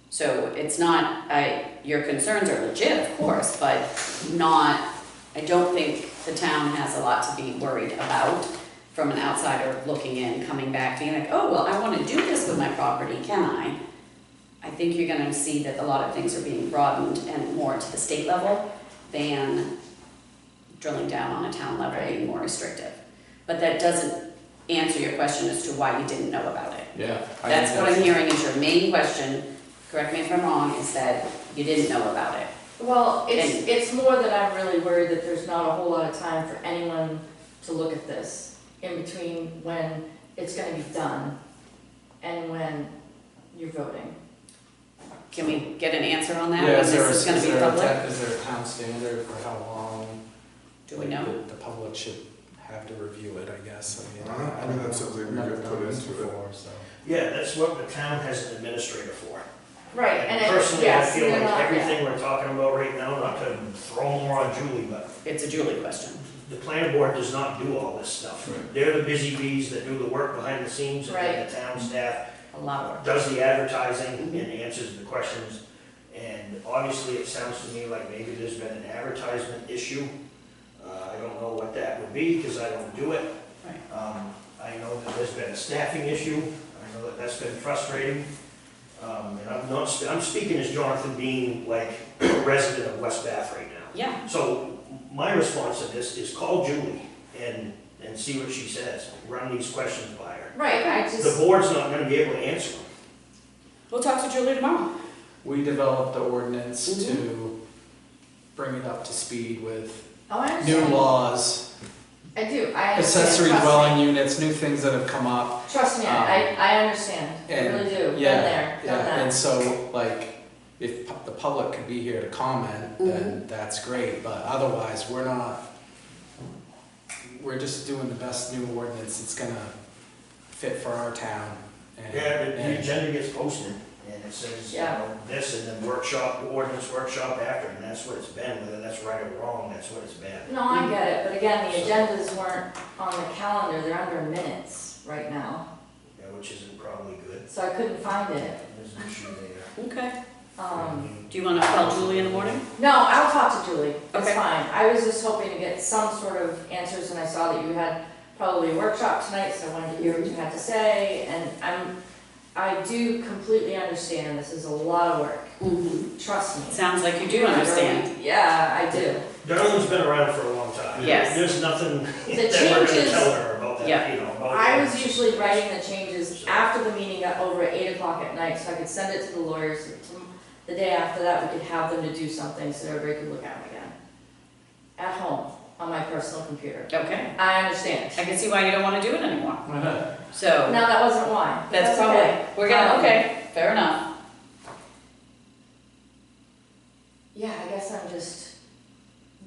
So it's not, your concerns are legit, of course, but not, I don't think the town has a lot to be worried about from an outsider looking in, coming back, being like, oh, well, I want to do this with my property, can I? I think you're gonna see that a lot of things are being broadened and more to the state level than drilling down on a town level, being more restrictive. But that doesn't answer your question as to why you didn't know about it. Yeah. That's what I'm hearing is your main question, correct me if I'm wrong, is that you didn't know about it. Well, And- it's more that I'm really worried that there's not a whole lot of time for anyone to look at this in between when it's gonna be done and when you're voting. Can we get an answer on that, Yeah, when is there, this is gonna be public? is there a town standard for how long? Do we know? The public should have to review it, I guess, I mean. I don't know. I mean, that's something we I've never could put done this into it. before, so. Yeah, that's what the town has an administrator for. Right, and it, Personally, I yes, feel they're like not, yeah. everything we're talking about right now, not to throw more on Julie, but It's a Julie question. the planning board does not do all this stuff. Right. They're the busy bees that do the work behind the scenes, and then the town staff A lot of work. does the advertising and answers the questions. And obviously, it sounds to me like maybe there's been an advertisement issue. I don't know what that would be, because I don't do it. Right. I know that there's been a staffing issue. I know that that's been frustrating. And I'm speaking as Jonathan Bean, like a resident of West Bath right now. Yeah, So my response to this is call Julie and see what she says. Run these questions by her. Right, I The just, board's not gonna be able to answer them. We'll talk to Julie tomorrow. We developed the ordinance Mhm. to bring it up to speed with Oh, I new understand. laws, I do, I understand, accessory trust me. dwelling units, new things that have come up. Trust me, I understand, I and- really do, been yeah, there, Yeah, done and that. so, like, if the public could be here to comment, then that's great, but otherwise, we're just doing the best new ordinance that's gonna fit for our town. And- Yeah, the and- agenda gets posted, and it says, you Yeah. know, this, and then workshop, ordinance workshop after, and that's what it's been, whether that's right or wrong, that's what it's been. No, I get it, but again, the agendas weren't on the calendar, they're under minutes right now, Yeah, which isn't probably good. so I couldn't find it. There's an issue there. Okay. Do you wanna call Julie in the morning? No, I'll talk to Julie, it's Okay. fine. I was just hoping to get some sort of answers, and I saw that you had probably a workshop tonight, so I wanted to hear what you had to say, and I do completely understand, this is a lot of work, Mm-hmm. trust me. Sounds like you do understand. Yeah, I do. Darlene's been around for a long time. Yes. There's nothing The that we're gonna changes- tell her about that, Yeah. you know, about. I was usually writing the changes after the meeting got over at 8 o'clock at night, so I could send it to the lawyers. The day after that, we could have them to do something so everybody could look at them again. At home, on my personal computer. Okay. I understand. I can see why you don't wanna do it anymore. Why not? So, Now, that wasn't why. that's probably, okay. we're gonna, okay, fair enough. Yeah, I guess I'm just,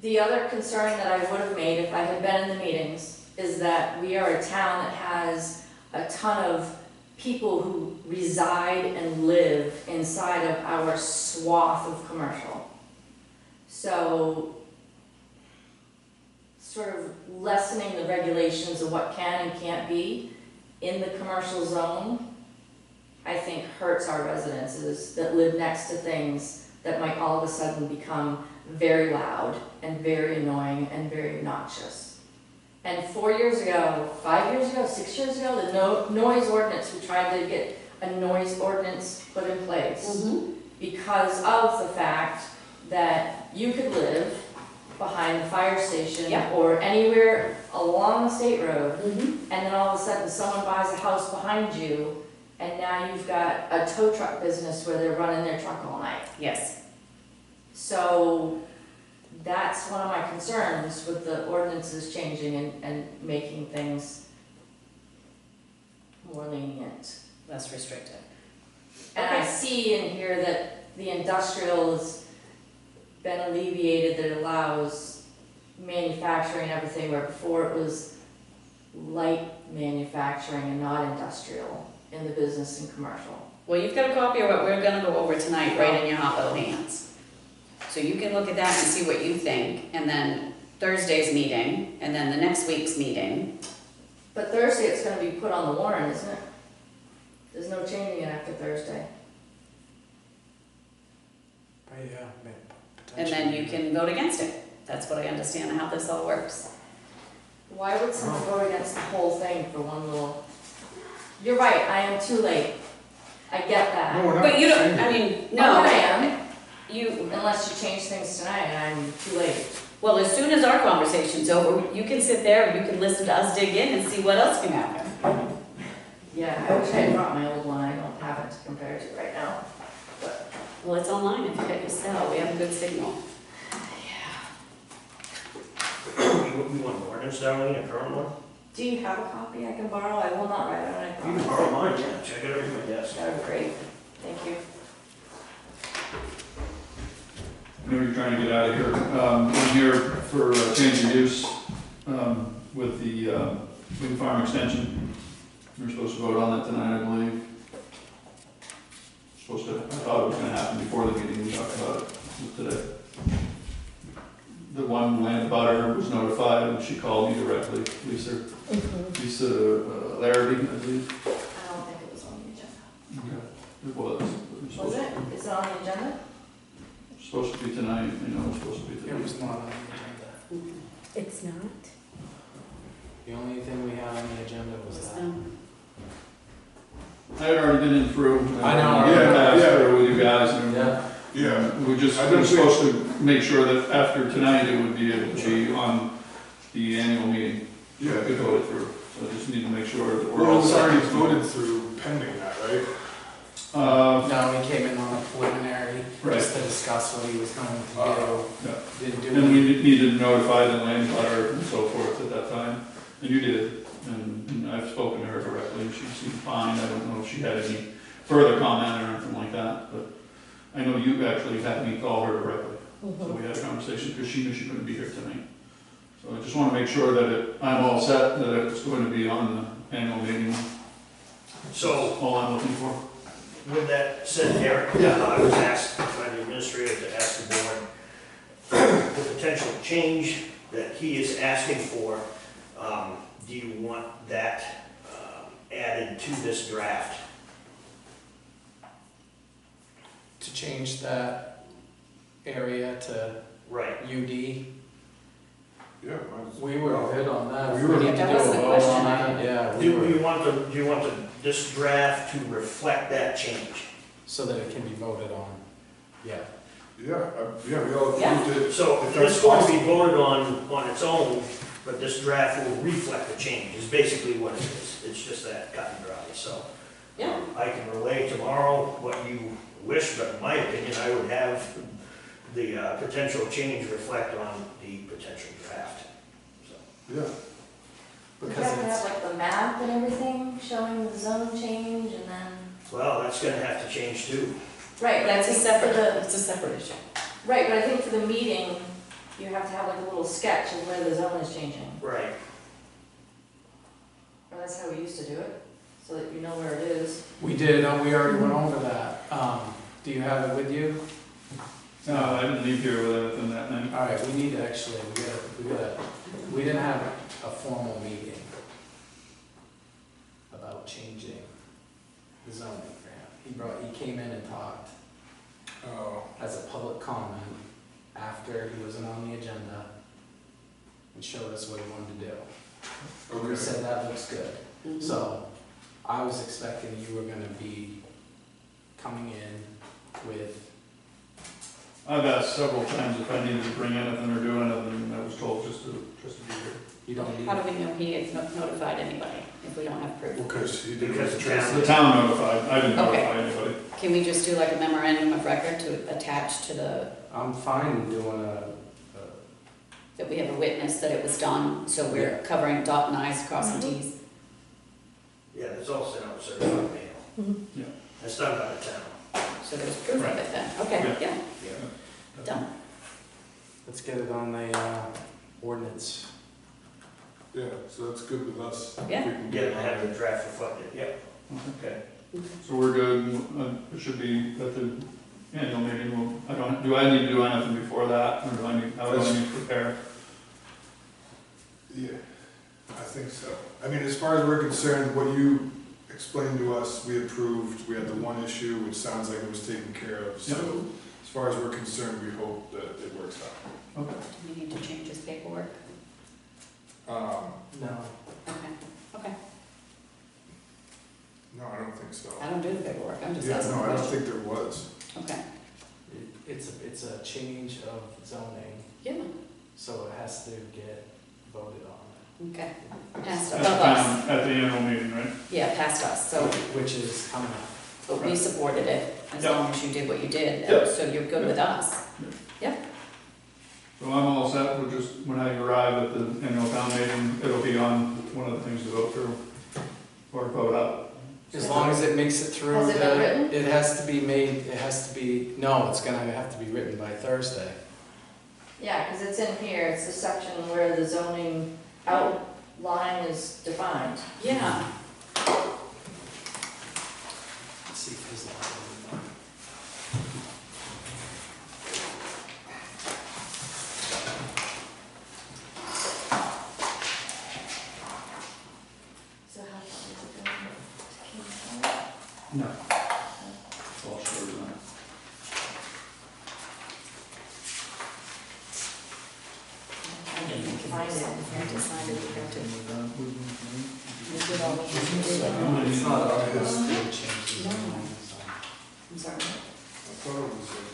the other concern that I would have made if I had been in the meetings is that we are a town that has a ton of people who reside and live inside of our swath of commercial. So, sort of lessening the regulations of what can and can't be in the commercial zone, I think hurts our residences that live next to things that might all of a sudden become very loud and very annoying and very obnoxious. And 4 years ago, 5 years ago, 6 years ago, the noise ordinance, we tried to get a noise ordinance put in place because of the fact that you could live behind the fire station Yeah. or anywhere along the state road, Mm-hmm. and then all of a sudden someone buys a house behind you, and now you've got a tow truck business where they're running their truck all night. Yes. So that's one of my concerns with the ordinances changing and making things more lenient. Less restrictive. And I Okay. see and hear that the industrial has been alleviated, that allows manufacturing and everything, where before it was light manufacturing and not industrial in the business and commercial. Well, you've got a copy of what we're gonna go over tonight, right in your hot little hands. So you can look at that and see what you think, and then Thursday's meeting, and then the next week's meeting. But Thursday it's gonna be put on the warrant, isn't it? There's no changing it after Thursday. But yeah, And then you potentially. can vote against it. That's what I understand how this all works. Why would someone vote against the whole thing for one little? You're right, I am too late. I get that. No, we're not. But you don't, changing I it. mean, Oh, I no, am, you, unless you change things tonight and I'm too late. well, as soon as our conversation's over, you can sit there and you can listen to us dig in and see what else can happen. Yeah, I wish I had brought my old one, I don't have it to compare to right now. But, Well, it's online if you get your cell, we have a good signal. We want an ordinance, Darlene, a current one? do you have a copy I can borrow? I will not write on it, I You can promise. borrow mine, yeah, check it out at my desk. That would be great, thank you. I know you're trying to get out of here. I'm here for a change of use with the wind farm extension. We're supposed to vote on that tonight, I believe. Supposed to, I thought it was gonna happen before the meeting, we talked about it today. The one land butter was notified, and she called me directly, Lisa Larrabee, I believe. I don't think it was on the agenda. Okay. It was. Was it? Is it on the agenda? Supposed to be tonight, you know, it was supposed to be It tonight. was not on the agenda. It's not? The only thing we had on the agenda was that. I had already been in through. I know. Yeah, through with you guys, and Yeah, we just, I we don't were think- supposed to make sure that after tonight, it would be able to be on the annual meeting. yeah. We voted through, so I just need to make sure that we're Well, all it's set. already voted through pending that, right? No, he came in on a preliminary, Right. just to discuss what he was going to Yeah. do. Didn't do And we it. needed to notify the land butter and so forth at that time, and you did. And I've spoken to her directly, she seemed fine, I don't know if she had any further comment or anything like that, but I know you actually had me call her directly, so we had a conversation, because she knew she couldn't be here tonight. So I just want to make sure that I'm all set, that it's going to be on the annual meeting, So, all I'm looking for. with that said, Eric, I was asked by the administrator to ask the board the potential change that he is asking for. Do you want that added to this draft? To change that area to Right. UD. Yeah, might as We were good on that. We If were- need to That do was a the vote question, on I that, think. yeah, Do we you were, want this draft to reflect that change? so that it can be voted on. Yeah. yeah, we all Yeah. approved it. So If this that's is going to be possible. voted on its own, but this draft will reflect the change, is basically what it is. It's just that cut and dry, so. Yeah. I can relay tomorrow what you wish, but in my opinion, I would have the potential change reflect on the potential draft. So, Yeah, We Because have to it's, have like the map and everything showing the zone change and then. well, that's gonna have to change too. Right, but I That's a think separate, for the, it's a separate issue. right, but I think for the meeting, you have to have like a little sketch of where the zone is changing. Right. Or that's how we used to do it, so that you know where it is. we did, we already went over that. Do you have it with you? No, I didn't leave here with anything that night. All right, we need to actually, we didn't have a formal meeting about changing the zoning for him. He came in and talked oh, as a public comment after he wasn't on the agenda and showed us what he wanted to do. And we okay. said that looks good. Mhm. So I was expecting you were gonna be coming in with, I've asked several times if I needed to bring anything or do anything, and I was told just to be here. you don't need. How do we know he has notified anybody if we don't have proof? Because he did. Because it. the town- The town notified, I didn't Okay. notify anybody. Can we just do like a memorandum of record to attach to the, I'm fine doing that we have a witness that it was done, so we're covering dot and i's, crossing Mhm. t's? Yeah, it's all sent out certified mail. Mhm. Yeah. That's done by the town. So there's proof of it then, okay, yeah, done. let's get it on the ordinance. Yeah, so that's good with us. Yeah. We can Yeah, get to it have on the draft reflected, yep. Okay. So we're good, it should be at the annual meeting, do I need to do anything before that, or do I need, how do I need to prepare? Yeah, I think so. I mean, as far as we're concerned, what you explained to us, we approved. We had the one issue, which sounds like it was taken care of. So as far as we're concerned, we hope that it works out. Okay. Do we need to change his paperwork? Um, No. Okay, no, I don't think so. I don't do the paperwork, I'm just Yeah, asking no, a I don't question. think there was. Okay, It's a change of zoning, yeah, so it has to get voted on, okay. Passed At above the us, town, at the annual meeting, right? yeah, past us, so, which is coming up. but we supported it as Yep. long as you did what you did, Yep. so you're good with us. So I'm all set, we'll just, when I arrive at the annual town meeting, it'll be on one of the things to go through, or vote out. As long as it makes it through Has it been written? it has to be made, it has to be, no, it's gonna have to be written by Thursday. Yeah, because it's in here, it's the section where the zoning outline is defined. Yeah, Let's see if his. So how far is it going to Kingston? No. It's all short of that. I didn't find it, I had to sign it, we have to. We did all we had to do. It's not Oh, on it is. his to change the zoning, so. I'm sorry, I thought it was like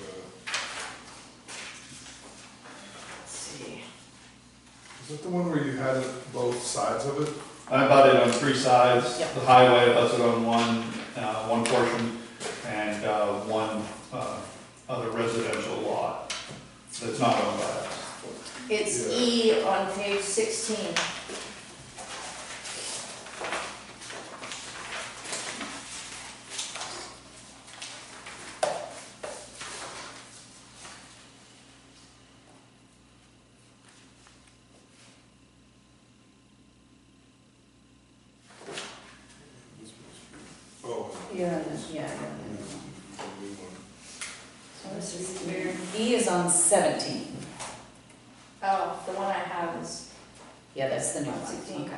Let's see. is that the one where you had both sides of it? I bought it on three sides, Yep. the highway, that's it on one portion, and one other residential lot that's not owned by us. It's Yeah. E on page 16. Oh. Yeah, yeah. So this is weird. E is on 17. Oh, the one I have is, Yeah, that's the new one. 16. Okay.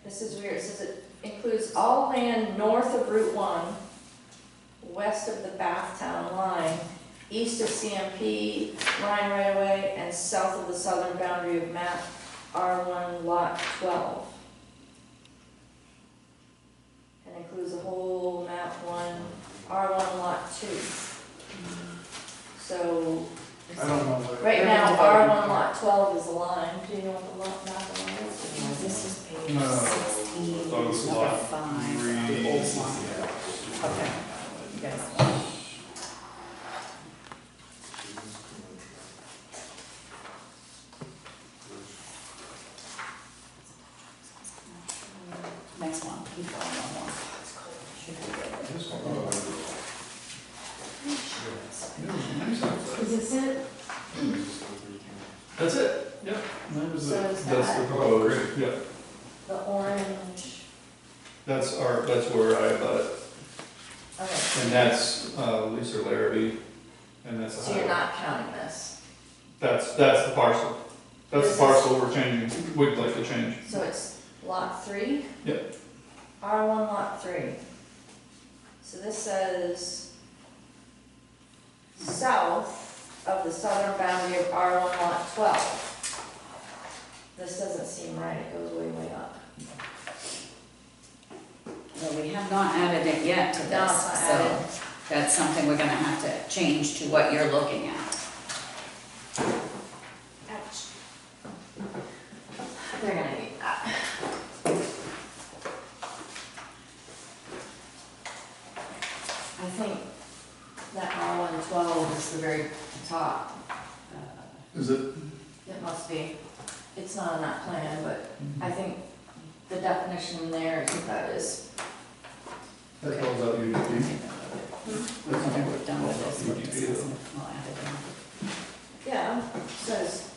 this is weird, it says it includes all land north of Route 1, west of the Bathtown line, east of CMP, Rhine right away, and south of the southern boundary of map R1 lot 12. And includes the whole map 1, R1 lot 2. So, I don't know what. right now, R1 lot 12 is the line. Do you know what the lot map line is? This is page No. 16, So it's number lot 5, three. the old one. Okay. You guys. Next one, keep going on one. Should be good. Is this it? That's it, yep. That was So it. is That's the that- proposed, yeah. The orange, That's where I got it. okay, And that's Lisa Larrabee, and that's the so you're highway. not counting this. That's the parcel. That's This the is- parcel we're changing, we'd like to change. So it's lot 3? Yep. R1 lot 3. So this says south of the southern boundary of R1 lot 12. This doesn't seem right, it goes way, way up. Well, we have not added it yet to No, this, it's not so added. that's something we're gonna have to change to what you're looking at. Ouch. They're gonna need that. I think that R112 is the very top. Is it? It must be. It's not on that plan, but I think the definition there is what that is. That calls out UDP. Okay, we're done with this. We'll just- UDP. we'll add it in. Yeah, says,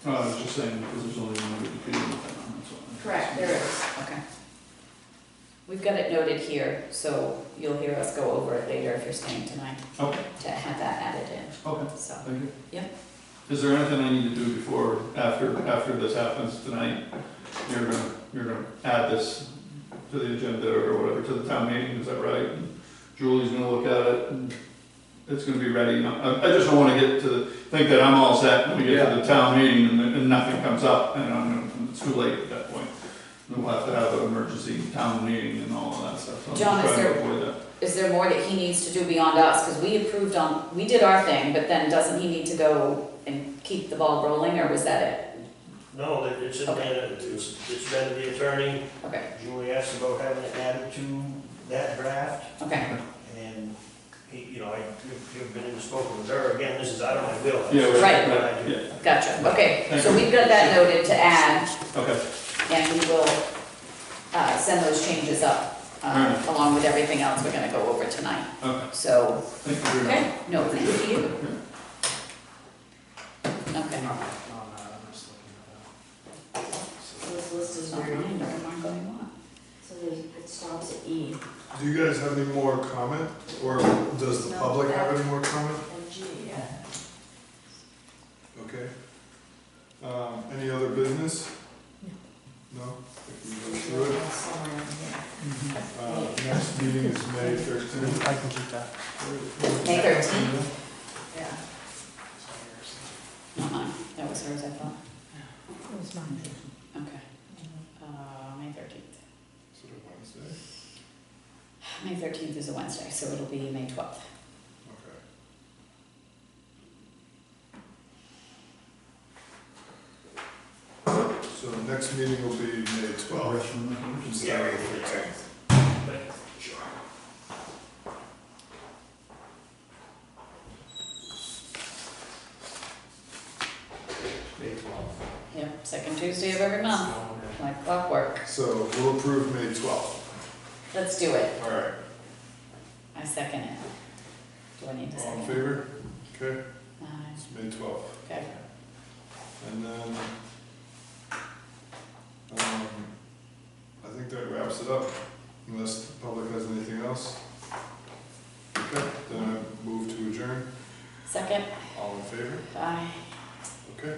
I was just saying, because there's only one UDP in the town, that's all. correct, there is. Okay. We've got it noted here, so you'll hear us go over it later if you're staying tonight, Okay, to have that added in, okay, so. thank you. Yep. Is there anything I need to do before, after this happens tonight? You're gonna add this to the agenda or whatever, to the town meeting, is that right? And Julie's gonna look at it, and it's gonna be ready. I just don't wanna get to, think that I'm all set when we get to the town meeting and nothing comes up, and it's too late at that point. We'll have to have an emergency town meeting and all of that stuff, so I'm John, just is trying to there- avoid that. Is there more that he needs to do beyond us? Because we approved on, we did our thing, but then doesn't he need to go and keep the ball rolling, or was that it? No, it's in, it's been to the attorney, Okay, Julie asked about having it added to that draft, okay, and he, you know, you've been in and spoken with her, again, this is out of my wheelhouse. Yeah, Right. Yeah, gotcha. Okay, Thank so you. we've got that noted to add, okay, and we will send those changes up Alright. along with everything else we're gonna go over tonight. okay, So, thank you very much. okay, no, thank you. Not Okay. on that, I'm just looking at that. So this list is It's not very, mine, never mind going on. so it stops at E Do you guys have any more comment, or does the No, public have any more comment? and G, yeah. Okay. Any other business? No? If we go through it. Somewhere in here. Next meeting is May 13th. I can keep that. May 13th? Yeah. Not mine, that was hers, I thought. It was mine. Okay. May 13th. Is it a Wednesday? May 13th is a Wednesday, so it'll be May 12th. Okay. So the next meeting will be May 12th. Yeah, right, 13th. May 12th. Yep, second Tuesday of every month, like clockwork. So we'll approve May 12th. Let's do it. All right, I second it. Do I need to all second in it? favor? Okay, Aye. it's May 12th. Okay. And then, I think that wraps it up, unless the public has anything else. Okay, then I move to adjourn. Second? All in favor? Aye. Okay.